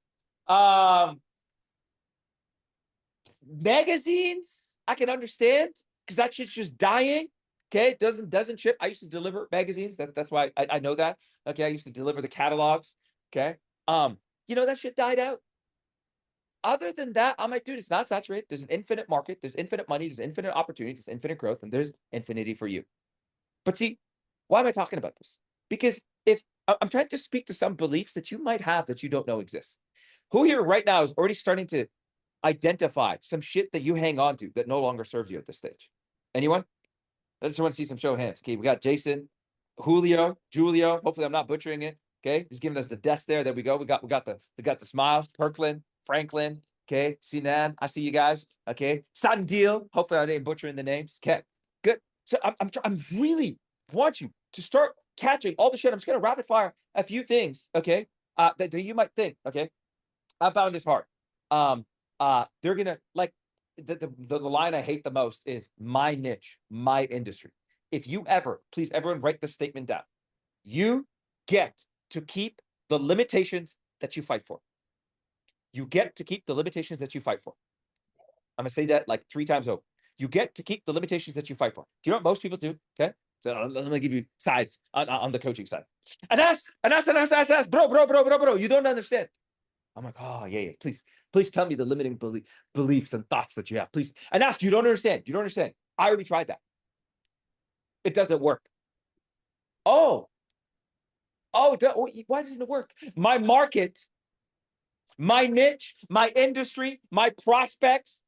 [SPEAKER 1] magazines, I can understand because that shit's just dying. Okay, doesn't ship. I used to deliver magazines. That's why I know that. Okay, I used to deliver the catalogs. Okay, that shit died out. Other than that, I'm like, dude, it's not saturated. There's an infinite market. There's infinite money. There's infinite opportunity. There's infinite growth, and there's infinity for you. But see, why am I talking about this? Because if I'm trying to speak to some beliefs that you might have that you don't know exist. Who here right now is already starting to identify some shit that you hang on to that no longer serves you at this stage? Anyone? I just want to see some show of hands. Okay, we got Jason, Julio. Hopefully, I'm not butchering it. Okay, he's giving us the desk there. There we go. We got the smiles. Kirkland, Franklin. Okay, Sinan. I see you guys. Okay, Sandil. Hopefully, I didn't butchering the names. Okay, good. So I'm really want you to start catching all the shit. I'm just gonna rapid fire a few things. Okay, that you might think. Okay, I found this hard. They're gonna like the line I hate the most is my niche, my industry. If you ever, please, everyone write this statement down. You get to keep the limitations that you fight for. You get to keep the limitations that you fight for. I'm gonna say that like 3 times over. You get to keep the limitations that you fight for. Do you know what most people do? Okay. So let me give you sides on the coaching side. And ask, bro. You don't understand. I'm like, oh yeah. Please tell me the limiting beliefs and thoughts that you have. Please. And ask, you don't understand. You don't understand. I already tried that. It doesn't work. Oh, why doesn't it work? My market, my niche, my industry, my prospects,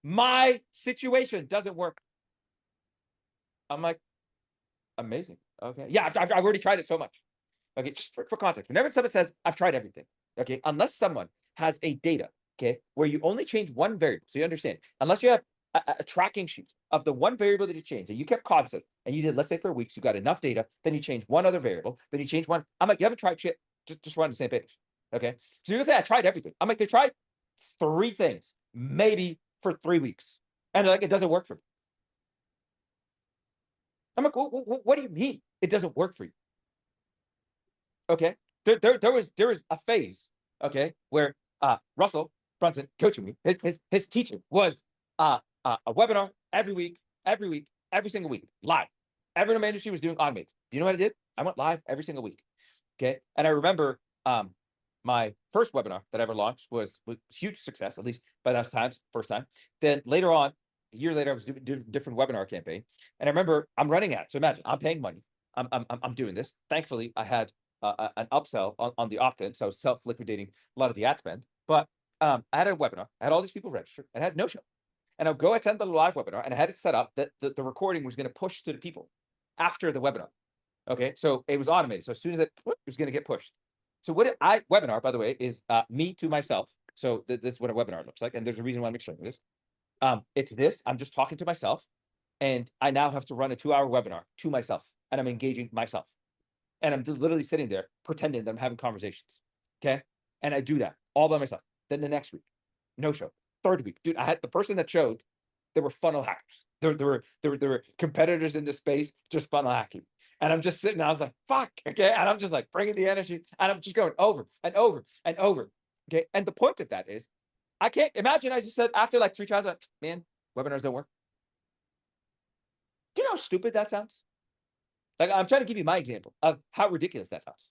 [SPEAKER 1] my situation doesn't work. I'm like, amazing. Okay. Yeah, I've already tried it so much. Okay, just for context. Whenever someone says, I've tried everything, okay, unless someone has a data, okay, where you only change one variable, so you understand, unless you have a tracking sheet of the one variable that you changed and you kept constant and you did, let's say for weeks, you got enough data, then you change one other variable, then you change one. I'm like, you haven't tried shit. Just run the same page. Okay. So you're gonna say, I tried everything. I'm like, they tried 3 things, maybe for 3 weeks. And they're like, it doesn't work for me. I'm like, what do you mean it doesn't work for you? Okay. There was a phase, okay, where Russell Brunson coaching me, his teaching was a webinar every week, every single week, live. Everyone in my industry was doing automated. Do you know what I did? I went live every single week. Okay. And I remember my first webinar that I ever launched was huge success, at least by that time, first time. Then later on, a year later, I was doing different webinar campaign. And I remember I'm running ads. So imagine I'm paying money. I'm doing this. Thankfully, I had an upsell on the opt-in, so self-liquidating a lot of the ad spend. But I had a webinar. I had all these people registered and I had no show. And I'll go attend the live webinar, and I had it set up that the recording was going to push to the people after the webinar. Okay, so it was automated. So as soon as it was going to get pushed. So webinar, by the way, is me to myself So this is what a webinar looks like. And there's a reason why I'm showing this. It's this. I'm just talking to myself. And I now have to run a 2-hour webinar to myself. And I'm engaging myself. And I'm just literally sitting there pretending that I'm having conversations. Okay. And I do that all by myself. Then the next week, no show. Third week, dude, I had the person that showed, they were funnel hackers. There were competitors in the space just funnel hacking. And I'm just sitting there, I was like, fuck. Okay. And I'm just like bringing the energy and I'm just going over and over and over. Okay. And the point of that is, I can't imagine. I just said after like 3 tries, like, man, webinars don't work. Do you know how stupid that sounds? Like, I'm trying to give you my example of how ridiculous that sounds.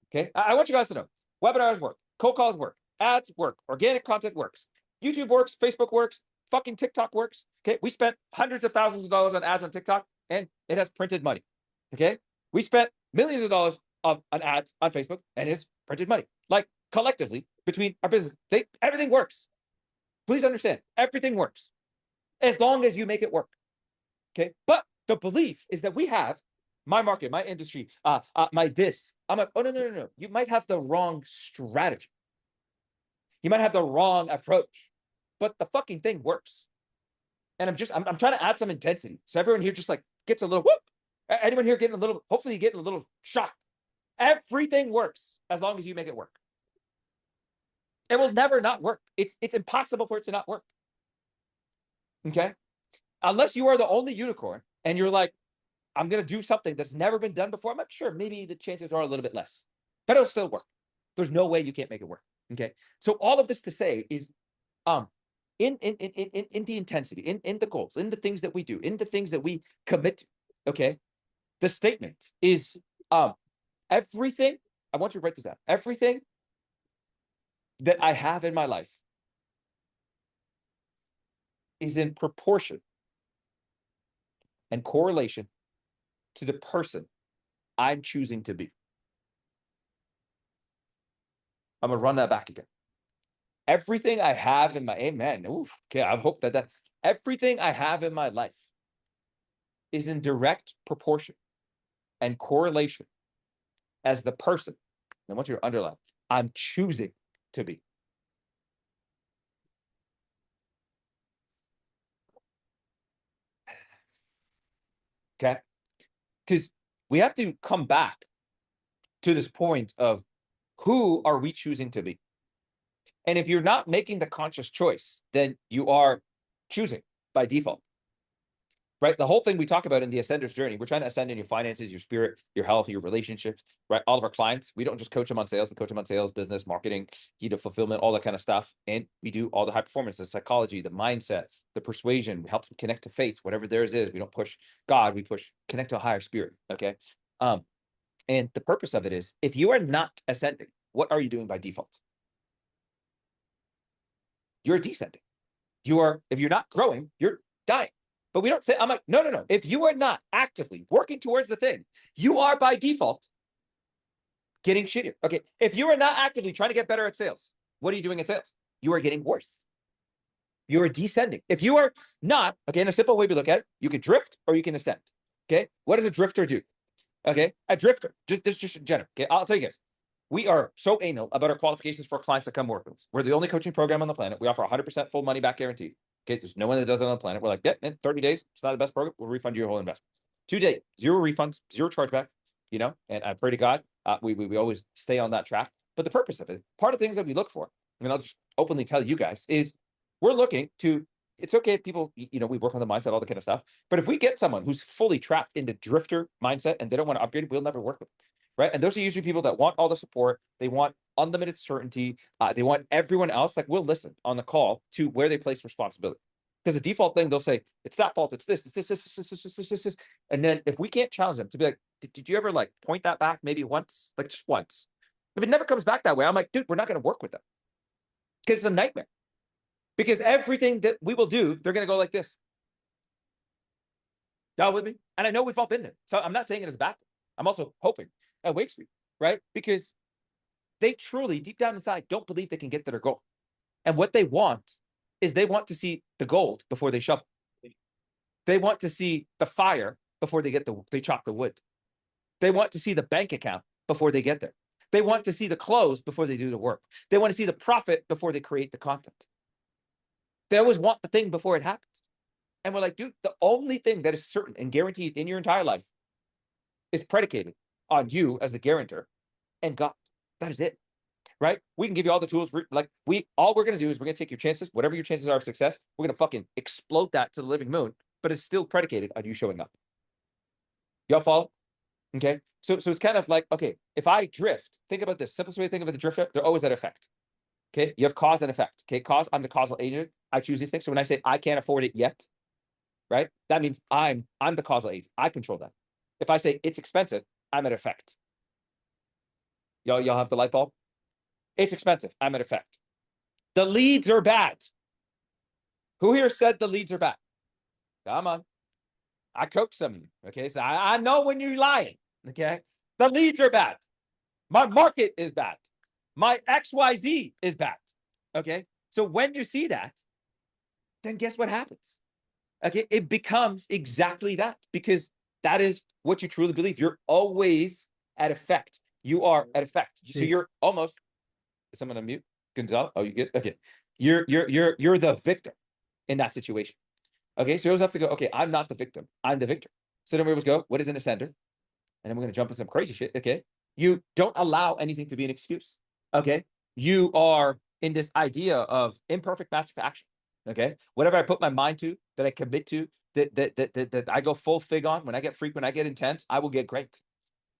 [SPEAKER 1] Okay. I want you guys to know webinars work, cold calls work, ads work, organic content works, YouTube works, Facebook works, fucking TikTok works. Okay. We spent hundreds of thousands of dollars on ads on TikTok and it has printed money. Okay. We spent millions of dollars on ads on Facebook and it's printed money. Like collectively between our business, everything works. Please understand, everything works as long as you make it work. Okay. But the belief is that we have my market, my industry, my this. I'm like, oh, no. You might have the wrong strategy. You might have the wrong approach, but the fucking thing works. And I'm trying to add some intensity. So everyone here just like gets a little whoop. Anyone here getting a little, hopefully you're getting a little shocked. Everything works as long as you make it work. It will never not work. It's impossible for it to not work. Okay. Unless you are the only unicorn and you're like, I'm going to do something that's never been done before. I'm not sure. Maybe the chances are a little bit less, but it'll still work. There's no way you can't make it work. Okay. So all of this to say is, in the intensity, in the goals, in the things that we do, in the things that we commit to. Okay. The statement is, everything, I want you to write this down. Everything that I have in my life is in proportion and correlation to the person I'm choosing to be. I'm going to run that back again. Everything I have in my, amen. Oof, okay, I hope that everything I have in my life is in direct proportion and correlation as the person, I want you to underline, I'm choosing to be. Okay? Because we have to come back to this point of who are we choosing to be? And if you're not making the conscious choice, then you are choosing by default. Right? The whole thing we talk about in the Ascender's journey, we're trying to ascend in your finances, your spirit, your health, your relationships, right? All of our clients, we don't just coach them on sales, we coach them on sales, business, marketing, fulfillment, all that kind of stuff. And we do all the high performance, the psychology, the mindset, the persuasion. We help them connect to faith, whatever theirs is. We don't push God, we push connect to a higher spirit. Okay. And the purpose of it is, if you are not ascending, what are you doing by default? You're descending. If you're not growing, you're dying. But we don't say, I'm like, no. If you are not actively working towards the thing, you are by default getting shittier. Okay. If you are not actively trying to get better at sales, what are you doing at sales? You are getting worse. You are descending. If you are not, okay, in a simple way we look at it, you can drift or you can ascend. Okay. What does a drifter do? Okay. A drifter, just in general. Okay. I'll tell you guys, we are so anal about our qualifications for clients that come work with us. We're the only coaching program on the planet. We offer 100% full money back guarantee. Okay, there's no one that does it on the planet. We're like, yeah, in 30 days, it's not the best program. We'll refund you your whole investment. 2 days, 0 refunds, 0 chargeback, and I pray to God, we always stay on that track. But the purpose of it, part of the things that we look for, I'll just openly tell you guys, is we're looking to, it's okay if people, we work on the mindset, all the kind of stuff. But if we get someone who's fully trapped in the drifter mindset and they don't want to upgrade, we'll never work with them. Right. And those are usually people that want all the support. They want unlimited certainty. They want everyone else. Like, we'll listen on the call to where they place responsibility. Because the default thing, they'll say, it's that fault. It's this, it's this. And then if we can't challenge them to be like, did you ever like point that back maybe once? Like just once. If it never comes back that way, I'm like, dude, we're not going to work with them. Because it's a nightmare. Because everything that we will do, they're going to go like this. Y'all with me? And I know we've all been there. So I'm not saying it is a bad thing. I'm also hoping it wakes me, right? Because they truly, deep down inside, don't believe they can get to their goal. And what they want is they want to see the gold before they shovel. They want to see the fire before they chop the wood. They want to see the bank account before they get there. They want to see the close before they do the work. They want to see the profit before they create the content. They always want the thing before it happens. And we're like, dude, the only thing that is certain and guaranteed in your entire life is predicated on you as the guarantor and God. That is it, right? We can give you all the tools. All we're going to do is we're going to take your chances, whatever your chances are of success, we're going to fucking explode that to the living moon, but it's still predicated on you showing up. Y'all follow? Okay. So it's kind of like, okay, if I drift, think about this. Simplest way to think of the drift, they're always at effect. Okay. You have cause and effect. Okay. Cause, I'm the causal agent. I choose these things. So when I say I can't afford it yet, right? That means I'm the causal agent. I control that. If I say it's expensive, I'm at effect. Y'all have the light bulb? It's expensive. I'm at effect. The leads are bad. Who here said the leads are bad? Come on. I coach some of you. Okay. So I know when you're lying. Okay. The leads are bad. My market is bad. My XYZ is bad. Okay. So when you see that, then guess what happens? Okay. It becomes exactly that, because that is what you truly believe. You're always at effect. You are at effect. So you're almost, is someone on mute? Gonzalo? Oh, you good? Okay. You're the victim in that situation. Okay. So you always have to go, okay, I'm not the victim. I'm the victor. So then we always go, what is an ascender? And then we're going to jump into some crazy shit. Okay. You don't allow anything to be an excuse. Okay. You are in this idea of imperfect massive action. Okay. Whatever I put my mind to, that I commit to, that I go full fig on, when I get frequent, I get intense, I will get great.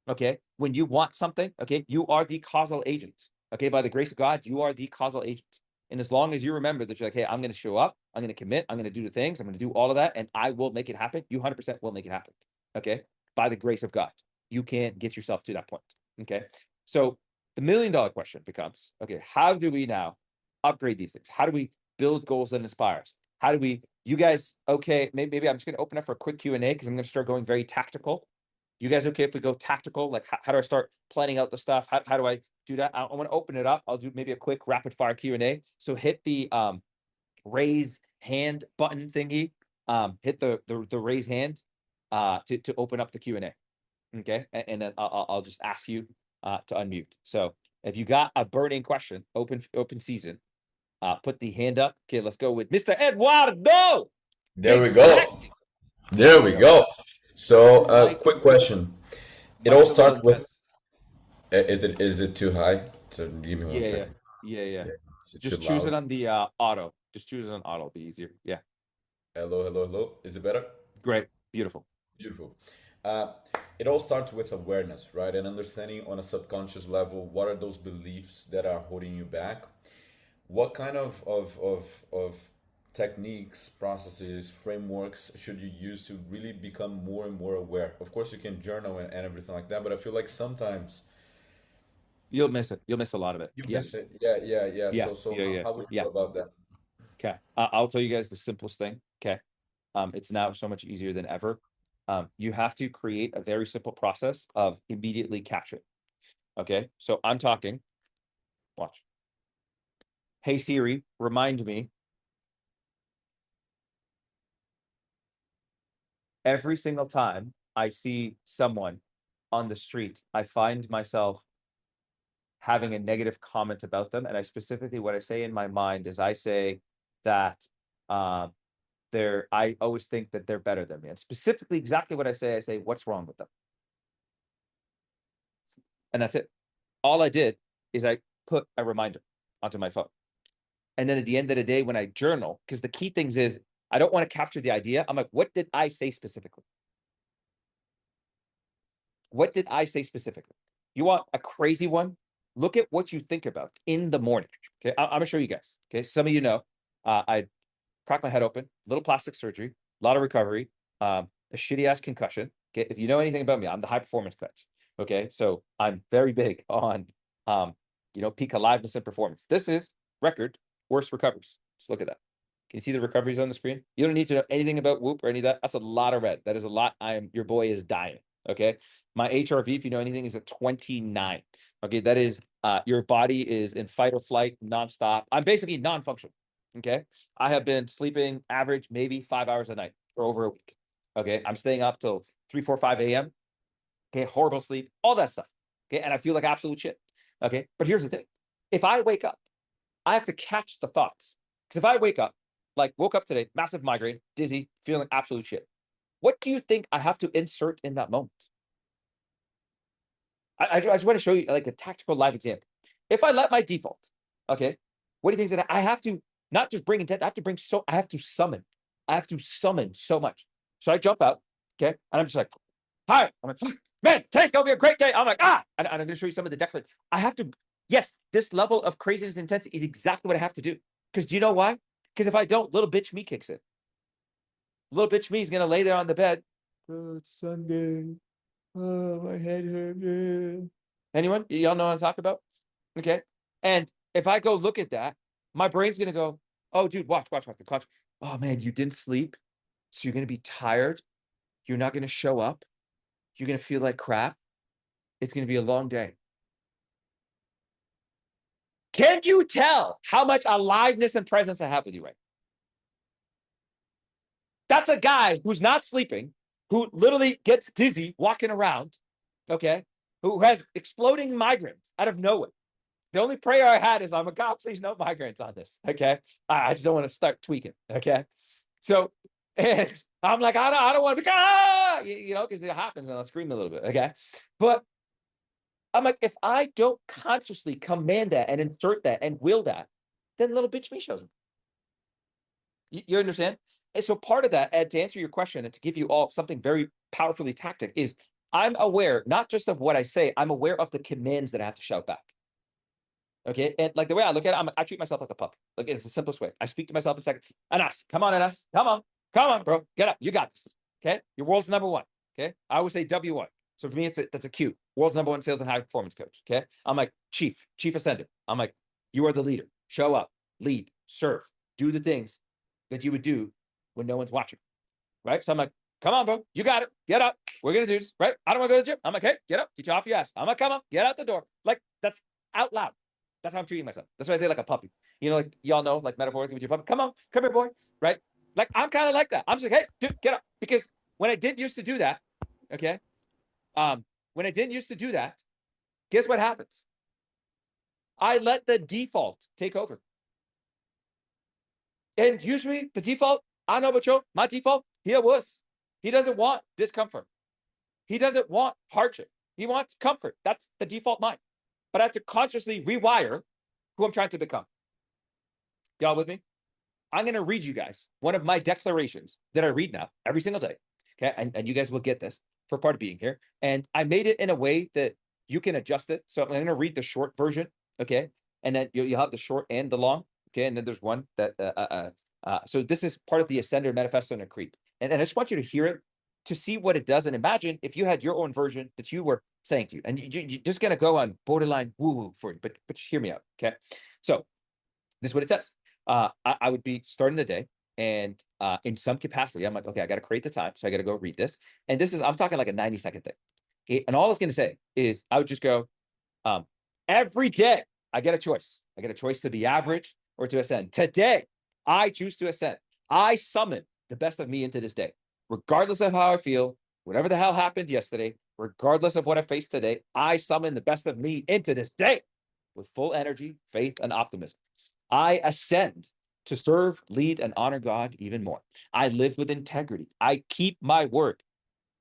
[SPEAKER 1] Okay. When you want something, okay, you are the causal agent. Okay. By the grace of God, you are the causal agent. And as long as you remember that you're like, hey, I'm going to show up, I'm going to commit, I'm going to do the things, I'm going to do all of that, and I will make it happen, you 100% will make it happen. Okay. By the grace of God, you can't get yourself to that point. Okay. So the $1 million question becomes, okay, how do we now upgrade these things? How do we build goals that inspire us? How do we, you guys, okay, maybe I'm just going to open up for a quick Q&A because I'm going to start going very tactical. You guys okay if we go tactical? Like, how do I start planning out the stuff? How do I do that? I want to open it up. I'll do maybe a quick rapid fire Q&A. So hit the raise hand button thingy. Hit the raise hand to open up the Q&A. Okay, and then I'll just ask you to unmute. So if you got a burning question, open season, put the hand up. Okay, let's go with Mr. Eduardo.
[SPEAKER 2] There we
[SPEAKER 1] Big
[SPEAKER 2] go.
[SPEAKER 1] sexy.
[SPEAKER 2] There we go. So,
[SPEAKER 1] Mike,
[SPEAKER 2] quick question. It all
[SPEAKER 1] Mike's a little
[SPEAKER 2] starts with,
[SPEAKER 1] intense.
[SPEAKER 2] is it too high? So give me one
[SPEAKER 1] Yeah.
[SPEAKER 2] second.
[SPEAKER 1] Yeah.
[SPEAKER 2] Yeah, is it too
[SPEAKER 1] Just choose it
[SPEAKER 2] loud?
[SPEAKER 1] on the auto. Just choose it on auto. It'll be easier. Yeah.
[SPEAKER 2] Hello. Is it better?
[SPEAKER 1] Great. Beautiful.
[SPEAKER 2] Beautiful. Uh, it all starts with awareness, right? And understanding on a subconscious level what are those beliefs that are holding you back. What kind of techniques, processes, frameworks should you use to really become more and more aware? Of course, you can journal and everything like that, but I feel like sometimes
[SPEAKER 1] You'll miss it. You'll miss a lot of it.
[SPEAKER 2] you
[SPEAKER 1] Yeah.
[SPEAKER 2] miss it. Yeah.
[SPEAKER 1] Yeah.
[SPEAKER 2] So
[SPEAKER 1] Yeah.
[SPEAKER 2] how would you
[SPEAKER 1] Yeah.
[SPEAKER 2] go about that?
[SPEAKER 1] Okay. I'll tell you guys the simplest thing. Okay. It's now so much easier than ever. You have to create a very simple process of immediately capture. Okay. So I'm talking, watch. Hey Siri, remind me every single time I see someone on the street, I find myself having a negative comment about them. And I specifically, what I say in my mind is I say that I always think that they're better than me. And specifically exactly what I say, what's wrong with them? And that's it. All I did is I put a reminder onto my phone. And then at the end of the day, when I journal, because the key things is I don't want to capture the idea. I'm like, what did I say specifically? What did I say specifically? You want a crazy one? Look at what you think about in the morning. Okay, I'm gonna show you guys. Okay, some of you know, I cracked my head open, little plastic surgery, a lot of recovery, a shitty ass concussion. Okay, if you know anything about me, I'm the high performance coach. Okay, so I'm very big on, peak aliveness and performance. This is record worst recoveries. Just look at that. Can you see the recoveries on the screen? You don't need to know anything about Whoop or any of that. That's a lot of red. That is a lot. Your boy is dying. Okay. My HRV, if you know anything, is a 29. Okay. That is, your body is in fight or flight nonstop. I'm basically non-functional. Okay. I have been sleeping average, maybe 5 hours a night for over a week. Okay. I'm staying up till 3, 4, 5 a.m. Okay. Horrible sleep, all that stuff. Okay. And I feel like absolute shit. Okay. But here's the thing. If I wake up, I have to catch the thoughts. Because if I wake up, like woke up today, massive migraine, dizzy, feeling absolute shit. What do you think I have to insert in that moment? I just want to show you like a tactical live example. If I let my default, okay, what do you think that I have to not just bring intent, I have to bring I have to summon. I have to summon so much. So I jump out, okay, and I'm just like, hi. I'm like, man, today's gonna be a great day. I'm like, and I'm gonna show you some of the declarations. I have to, yes, this level of craziness and intensity is exactly what I have to do. Because do you know why? Because if I don't, little bitch me kicks in. Little bitch me is gonna lay there on the bed. Oh, it's Sunday. Oh, my head hurt. Anyone? Y'all know what I'm talking about? Okay. And if I go look at that, my brain's gonna go, oh, dude, watch. Oh man, you didn't sleep. So you're gonna be tired. You're not gonna show up. You're gonna feel like crap. It's gonna be a long day. Can you tell how much aliveness and presence I have with you right now? That's a guy who's not sleeping, who literally gets dizzy walking around, okay, who has exploding migraines out of nowhere. The only prayer I had is, I'm like, God, please no migraines on this, okay? I just don't want to start tweaking, okay? So, and I'm like, I don't want to be, you know, because it happens and I'll scream a little bit, okay? But I'm like, if I don't consciously command that and insert that and will that, then little bitch me shows up. You understand? And so part of that, Ed, to answer your question and to give you all something very powerfully tactic is I'm aware, not just of what I say, I'm aware of the commands that I have to shout back. Okay. And like the way I look at it, I treat myself like a pup. Like it's the simplest way. I speak to myself in second. Anas, come on, Anas. Come on, bro. Get up. You got this. Okay. Your world's number one. Okay. I always say W1. So for me, that's a cue. World's number one sales and high performance coach. Okay. I'm like, chief ascendant. I'm like, you are the leader. Show up, lead, serve, do the things that you would do when no one's watching. Right. So I'm like, come on, bro. You got it. Get up. We're going to do this. Right. I don't want to go to the gym. I'm like, hey, get up. Get you off your ass. I'm like, come on, get out the door. Like that's out loud. That's how I'm treating myself. That's why I say like a puppy. You know, like y'all know, like metaphorically with your puppy. Come on, come here, boy. Right? Like I'm kind of like that. I'm just like, hey, dude, get up. Because when I didn't used to do that, okay, when I didn't used to do that, guess what happens? I let the default take over. And usually the default, I know, but my default, he was. He doesn't want discomfort. He doesn't want hardship. He wants comfort. That's the default mind. But I have to consciously rewire who I'm trying to become. Y'all with me? I'm going to read you guys one of my declarations that I read now every single day. Okay. And you guys will get this for part of being here. And I made it in a way that you can adjust it. So I'm going to read the short version. Okay. And then you'll have the short and the long. Okay. And then there's one that, so this is part of the Ascender Manifesto and a Creep. And I just want you to hear it to see what it does. And imagine if you had your own version that you were saying to you, and you're just going to go on borderline woo-woo for you, but hear me out. Okay. So this is what it says. I would be starting the day, and in some capacity, I'm like, okay, I got to create the time, so I got to go read this. And this is, I'm talking like a 90-second thing. Okay? And all I was going to say is, I would just go, every day I get a choice. I get a choice to be average or to ascend. Today, I choose to ascend. I summon the best of me into this day, regardless of how I feel, whatever the hell happened yesterday, regardless of what I face today. I summon the best of me into this day with full energy, faith, and optimism. I ascend to serve, lead, and honor God even more. I live with integrity. I keep my word.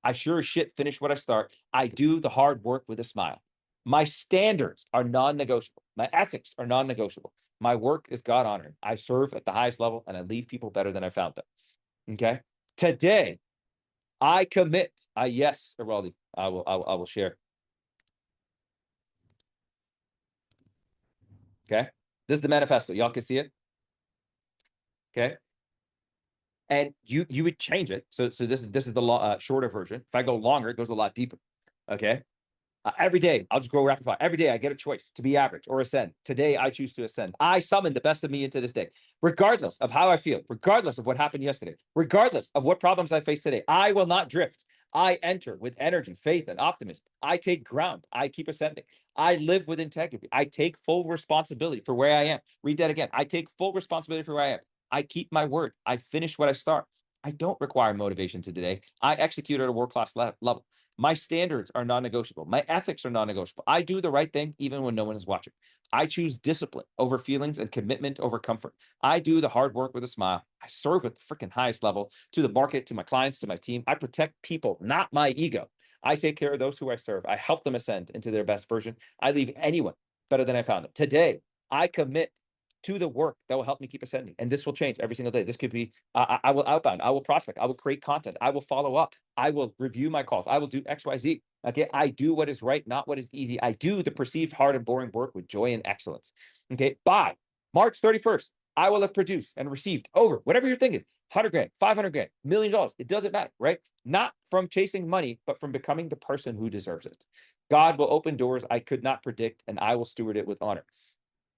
[SPEAKER 1] I sure as shit finish what I start. I do the hard work with a smile. My standards are non-negotiable. My ethics are non-negotiable. My work is God honoring. I serve at the highest level and I leave people better than I found them. Okay. Today, I commit. Yes, Eraldi, I will share. Okay. This is the manifesto. Y'all can see it. Okay. And you would change it. So this is the shorter version. If I go longer, it goes a lot deeper. Okay. Every day, I'll just go rapid fire. Every day, I get a choice to be average or ascend. Today, I choose to ascend. I summon the best of me into this day, regardless of how I feel, regardless of what happened yesterday, regardless of what problems I face today. I will not drift. I enter with energy, faith, and optimism. I take ground. I keep ascending. I live with integrity. I take full responsibility for where I am. Read that again. I take full responsibility for where I am. I keep my word. I finish what I start. I don't require motivation to today. I execute at a world-class level. My standards are non-negotiable. My ethics are non-negotiable. I do the right thing even when no one is watching. I choose discipline over feelings and commitment over comfort. I do the hard work with a smile. I serve at the freaking highest level to the market, to my clients, to my team. I protect people, not my ego. I take care of those who I serve. I help them ascend into their best version. I leave anyone better than I found them. Today, I commit to the work that will help me keep ascending. And this will change every single day. This could be, I will outbound, I will prospect, I will create content, I will follow up, I will review my calls, I will do XYZ. Okay. I do what is right, not what is easy. I do the perceived hard and boring work with joy and excellence. Okay. By March 31st, I will have produced and received over whatever your thing is, 100 grand, 500 grand, $1 million. It doesn't matter, right? Not from chasing money, but from becoming the person who deserves it. God will open doors I could not predict, and I will steward it with honor.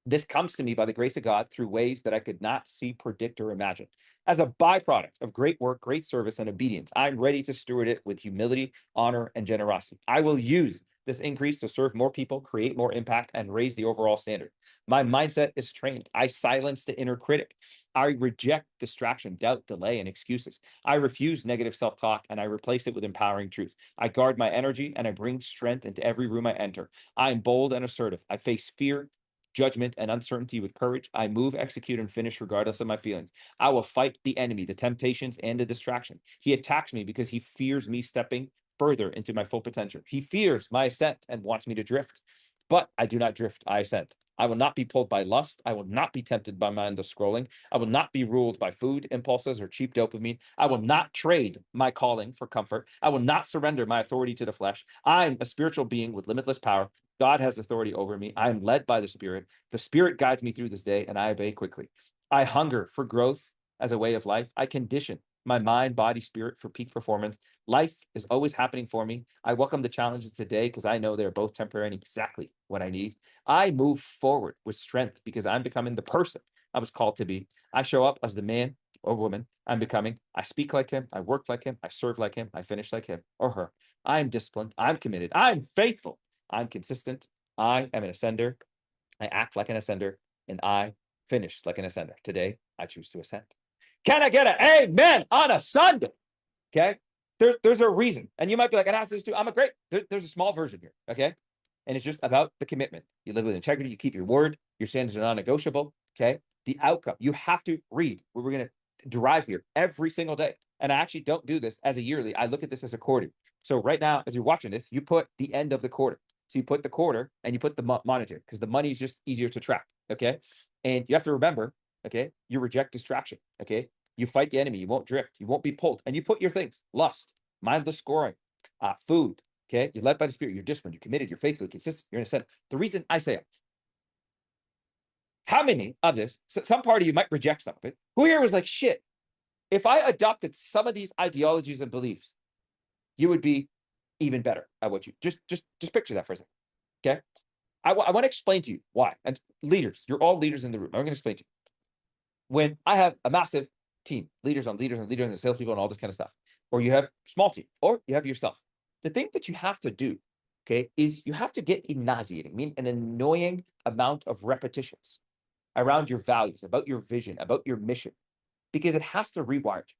[SPEAKER 1] This comes to me by the grace of God through ways that I could not see, predict, or imagine. As a byproduct of great work, great service, and obedience, I'm ready to steward it with humility, honor, and generosity. I will use this increase to serve more people, create more impact, and raise the overall standard. My mindset is trained. I silence the inner critic. I reject distraction, doubt, delay, and excuses. I refuse negative self-talk, and I replace it with empowering truth. I guard my energy, and I bring strength into every room I enter. I am bold and assertive. I face fear, judgment, and uncertainty with courage. I move, execute, and finish regardless of my feelings. I will fight the enemy, the temptations, and the distraction. He attacks me because he fears me stepping further into my full potential. He fears my ascent and wants me to drift. But I do not drift, I ascend. I will not be pulled by lust. I will not be tempted by mindless scrolling. I will not be ruled by food impulses or cheap dopamine. I will not trade my calling for comfort. I will not surrender my authority to the flesh. I'm a spiritual being with limitless power. God has authority over me. I am led by the Spirit. The Spirit guides me through this day, and I obey quickly. I hunger for growth as a way of life. I condition my mind, body, spirit for peak performance. Life is always happening for me. I welcome the challenges today because I know they're both temporary and exactly what I need. I move forward with strength because I'm becoming the person I was called to be. I show up as the man or woman I'm becoming. I speak like him. I work like him. I serve like him. I finish like him or her. I am disciplined. I'm committed. I'm faithful. I'm consistent. I am an ascender. I act like an ascender, and I finish like an ascender. Today, I choose to ascend. Can I get an amen on a Sunday? Okay. There's a reason. And you might be like, and I asked this too. I'm a great, there's a small version here. Okay. And it's just about the commitment. You live with integrity. You keep your word. Your standards are non-negotiable. Okay. The outcome. You have to read what we're going to derive here every single day. And I actually don't do this as a yearly. I look at this as a quarter. So right now, as you're watching this, you put the end of the quarter. So you put the quarter and you put the monetary because the money is just easier to track. Okay. And you have to remember, okay, you reject distraction. Okay. You fight the enemy. You won't drift. You won't be pulled. And you put your things, lust, mindless scoring, food. Okay. You're led by the Spirit. You're disciplined. You're committed. You're faithful. You're consistent. You're in a set. The reason I say it, how many of this, some part of you might reject some of it. Who here was like, shit, if I adopted some of these ideologies and beliefs, you would be even better at what you just picture that for a second. Okay. I want to explain to you why. And leaders, you're all leaders in the room. I'm going to explain to you. When I have a massive team, leaders on leaders and leaders and salespeople and all this kind of stuff, or you have small team, or you have yourself, the thing that you have to do, okay, is you have to get a nauseating, mean an annoying amount of repetitions around your values, about your vision, about your mission, because it has to rewire you.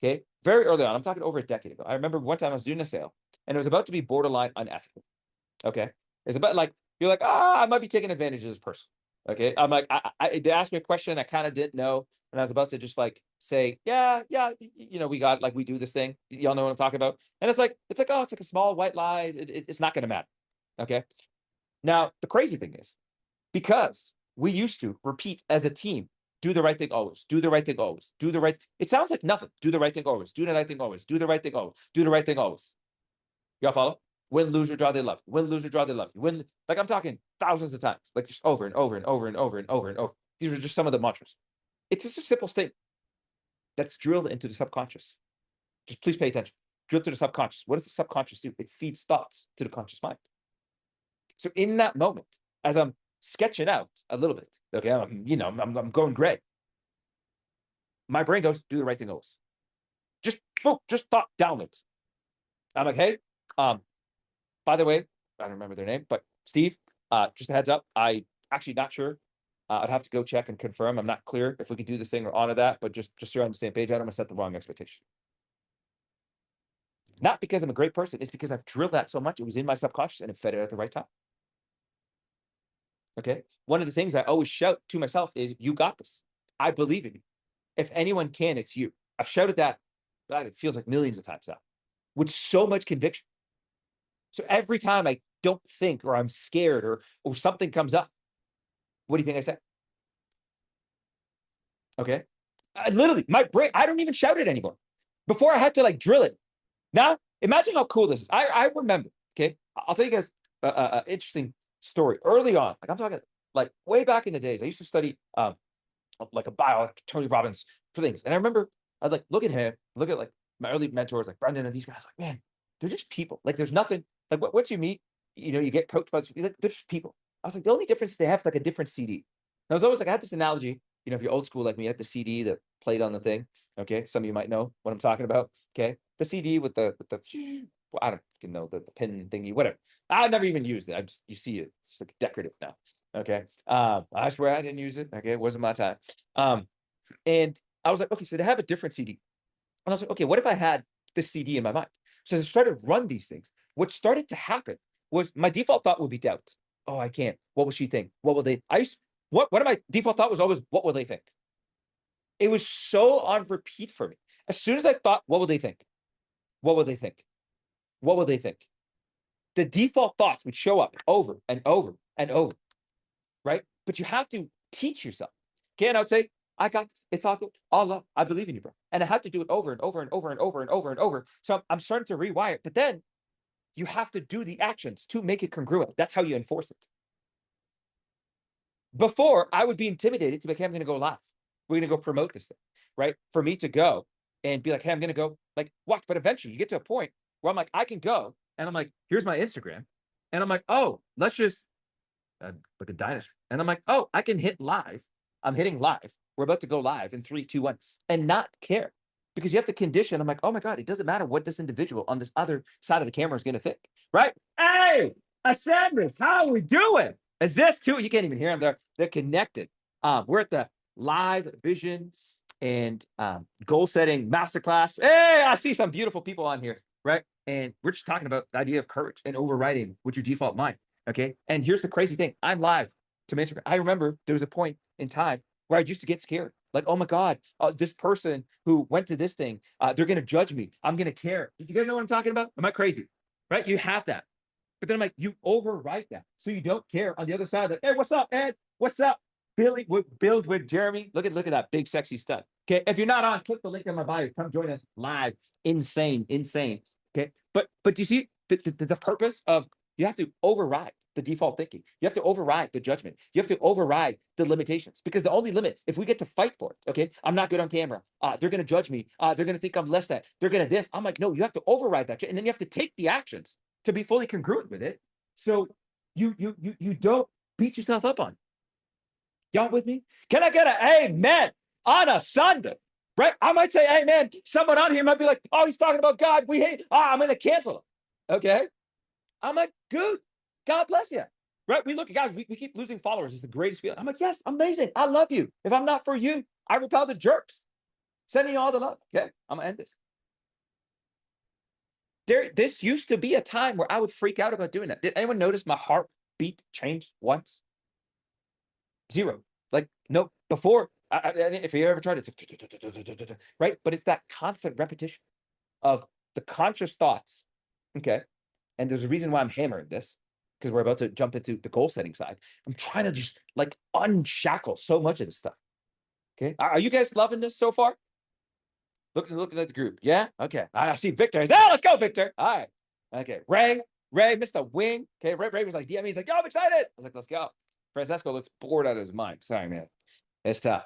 [SPEAKER 1] Okay. Very early on, I'm talking over a decade ago. I remember one time I was doing a sale and it was about to be borderline unethical. Okay. It's about like, you're like, I might be taking advantage of this person. Okay. I'm like, they asked me a question I kind of didn't know. And I was about to just like say, yeah, we got like, we do this thing. Y'all know what I'm talking about. And it's like, oh, it's like a small white lie. It's not going to matter. Okay. Now, the crazy thing is, because we used to repeat as a team, do the right thing always, do the right thing always, do the right. It sounds like nothing. Do the right thing always, do the right thing always, do the right thing always, do the right thing always. Y'all follow? Win, lose, or draw, they love you. Win, lose, or draw, they love you. Win, like I'm talking thousands of times, like just over and over and over and over and over and over. These are just some of the mantras. It's just a simple statement that's drilled into the subconscious. Just please pay attention. Drilled to the subconscious. What does the subconscious do? It feeds thoughts to the conscious mind. So in that moment, as I'm sketching out a little bit, okay, I'm going gray. My brain goes, do the right thing always. Just thought downloads. I'm like, hey, by the way, I don't remember their name, but Steve, just a heads up, I actually not sure. I'd have to go check and confirm. I'm not clear if we could do this thing or honor that, but just so you're on the same page, I don't want to set the wrong expectation. Not because I'm a great person. It's because I've drilled that so much. It was in my subconscious and it fed it at the right time. Okay. One of the things I always shout to myself is, you got this. I believe in you. If anyone can, it's you. I've shouted that, God, it feels like millions of times now, with so much conviction. So every time I don't think, or I'm scared, or something comes up, what do you think I say? Okay. Literally, my brain, I don't even shout it anymore. Before I had to like drill it. Now, imagine how cool this is. I remember, okay, I'll tell you guys an interesting story. Early on, like I'm talking like way back in the days, I used to study like a bio, like Tony Robbins things. And I remember I'd like look at him, look at like my early mentors, like Brendan and these guys, like, man, they're just people. Like there's nothing, like once you meet, you get coached by, like, they're just people. I was like, the only difference is they have like a different CD. And I was always like, I had this analogy, if you're old school like me, you had the CD that played on the thing. Okay. Some of you might know what I'm talking about. Okay. The CD with the well, I don't know the pin thingy, whatever. I never even used it. You see it. It's like decorative now. Okay. I swear I didn't use it. Okay. It wasn't my time. And I was like, okay, so they have a different CD. And I was like, okay, what if I had this CD in my mind? So as I started to run these things, what started to happen was my default thought would be doubt. Oh, I can't. What will she think? What will they? What of my default thought was always, what will they think? It was so on repeat for me. As soon as I thought, what will they think? What will they think? What will they think? The default thoughts would show up over and over and over, right? But you have to teach yourself. Okay, and I would say, I got this. It's all good. All love. I believe in you, bro. And I have to do it over and over and over and over and over and over. So I'm starting to rewire it. But then you have to do the actions to make it congruent. That's how you enforce it. Before, I would be intimidated to be like, hey, I'm going to go live. We're going to go promote this thing, right? For me to go and be like, hey, I'm going to go like watch. But eventually you get to a point where I'm like, I can go. And I'm like, here's my Instagram. And I'm like, oh, let's just like a dinosaur. And I'm like, oh, I can hit live. I'm hitting live. We're about to go live in 3, 2, 1, and not care, because you have to condition. I'm like, oh my God, it doesn't matter what this individual on this other side of the camera is going to think, right? Hey, Asandris, how are we doing? Is this too? You can't even hear them. They're connected. We're at the live vision and goal setting masterclass. Hey, I see some beautiful people on here, right? And we're just talking about the idea of courage and overriding with your default mind. Okay. And here's the crazy thing. I'm live to Instagram. I remember there was a point in time where I used to get scared. Like, oh my God, this person who went to this thing, they're going to judge me. I'm going to care. Do you guys know what I'm talking about? Am I crazy? Right? You have that. But then I'm like, you overwrite that. So you don't care on the other side. Like, hey, what's up, Ed? What's up? Billy, build with Jeremy. Look at that big, sexy stuff. Okay. If you're not on, click the link in my bio. Come join us live. Insane. Okay. But do you see the purpose of, you have to override the default thinking. You have to override the judgment. You have to override the limitations, because the only limits, if we get to fight for it, okay, I'm not good on camera. They're going to judge me. They're going to think I'm less than. They're going to this. I'm like, no, you have to override that. And then you have to take the actions to be fully congruent with it. So you don't beat yourself up on it. Y'all with me? Can I get an amen on a Sunday? Right? I might say amen. Someone on here might be like, oh, he's talking about God. We hate. I'm going to cancel him. Okay. I'm like, good. God bless you. Right? We look at guys, we keep losing followers. It's the greatest feeling. I'm like, yes, amazing. I love you. If I'm not for you, I repel the jerks. Sending you all the love. Okay. I'm going to end this. This used to be a time where I would freak out about doing that. Did anyone notice my heartbeat changed once? 0. Like, no, before, if you ever tried it, it's right? But it's that constant repetition of the conscious thoughts. Okay. And there's a reason why I'm hammering this, because we're about to jump into the goal setting side. I'm trying to just like unshackle so much of this stuff. Okay. Are you guys loving this so far? Looking at the group. Yeah. Okay. I see Victor. Oh, let's go, Victor. All right. Okay. Ray, Mr. Wing. Okay. Ray was like, DM me. He's like, yo, I'm excited. I was like, let's go. Francesco looks bored out of his mind. Sorry, man. It's tough.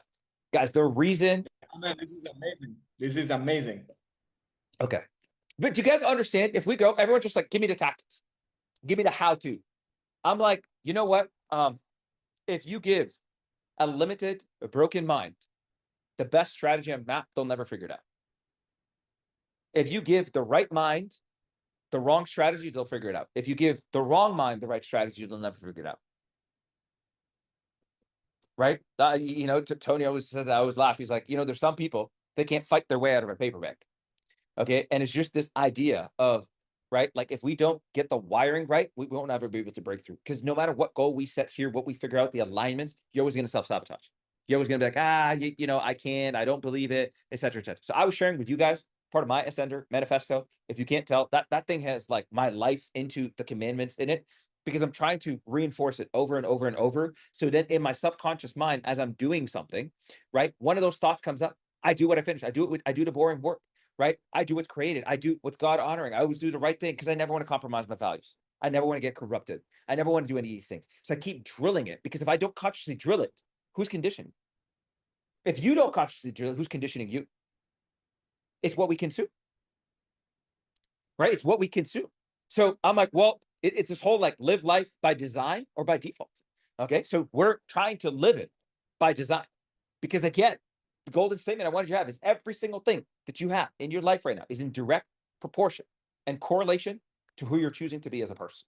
[SPEAKER 1] Guys, the reason.
[SPEAKER 4] Oh, man, this is amazing. This is amazing.
[SPEAKER 1] Okay. But do you guys understand? If we go, everyone just like, give me the tactics. Give me the how-to. I'm like, you know what? If you give a limited, a broken mind the best strategy on map, they'll never figure it out. If you give the right mind the wrong strategy, they'll figure it out. If you give the wrong mind the right strategy, they'll never figure it out. Right? Tony always says that. I always laugh. He's like, there's some people, they can't fight their way out of a paper bag. Okay. And it's just this idea of, right, like if we don't get the wiring right, we won't ever be able to break through. Because no matter what goal we set here, what we figure out, the alignments, you're always going to self-sabotage. You're always going to be like, you know, I can't, I don't believe it, et cetera, et cetera. So I was sharing with you guys part of my Ascender manifesto. If you can't tell, that thing has like my life into the commandments in it, because I'm trying to reinforce it over and over and over. So that in my subconscious mind, as I'm doing something, right, one of those thoughts comes up. I do what I finish. I do the boring work, right? I do what's created. I do what's God honoring. I always do the right thing because I never want to compromise my values. I never want to get corrupted. I never want to do any of these things. So I keep drilling it, because if I don't consciously drill it, who's conditioning? If you don't consciously drill it, who's conditioning you? It's what we consume, right? It's what we consume. So I'm like, well, it's this whole like live life by design or by default. Okay. So we're trying to live it by design, because again, the golden statement I wanted you to have is every single thing that you have in your life right now is in direct proportion and correlation to who you're choosing to be as a person.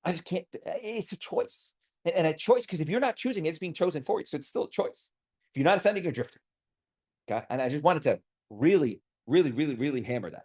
[SPEAKER 1] I just can't, it's a choice. And a choice, because if you're not choosing it, it's being chosen for you. So it's still a choice. If you're not ascending, you're drifting. Okay. And I just wanted to really, really, really, really hammer that.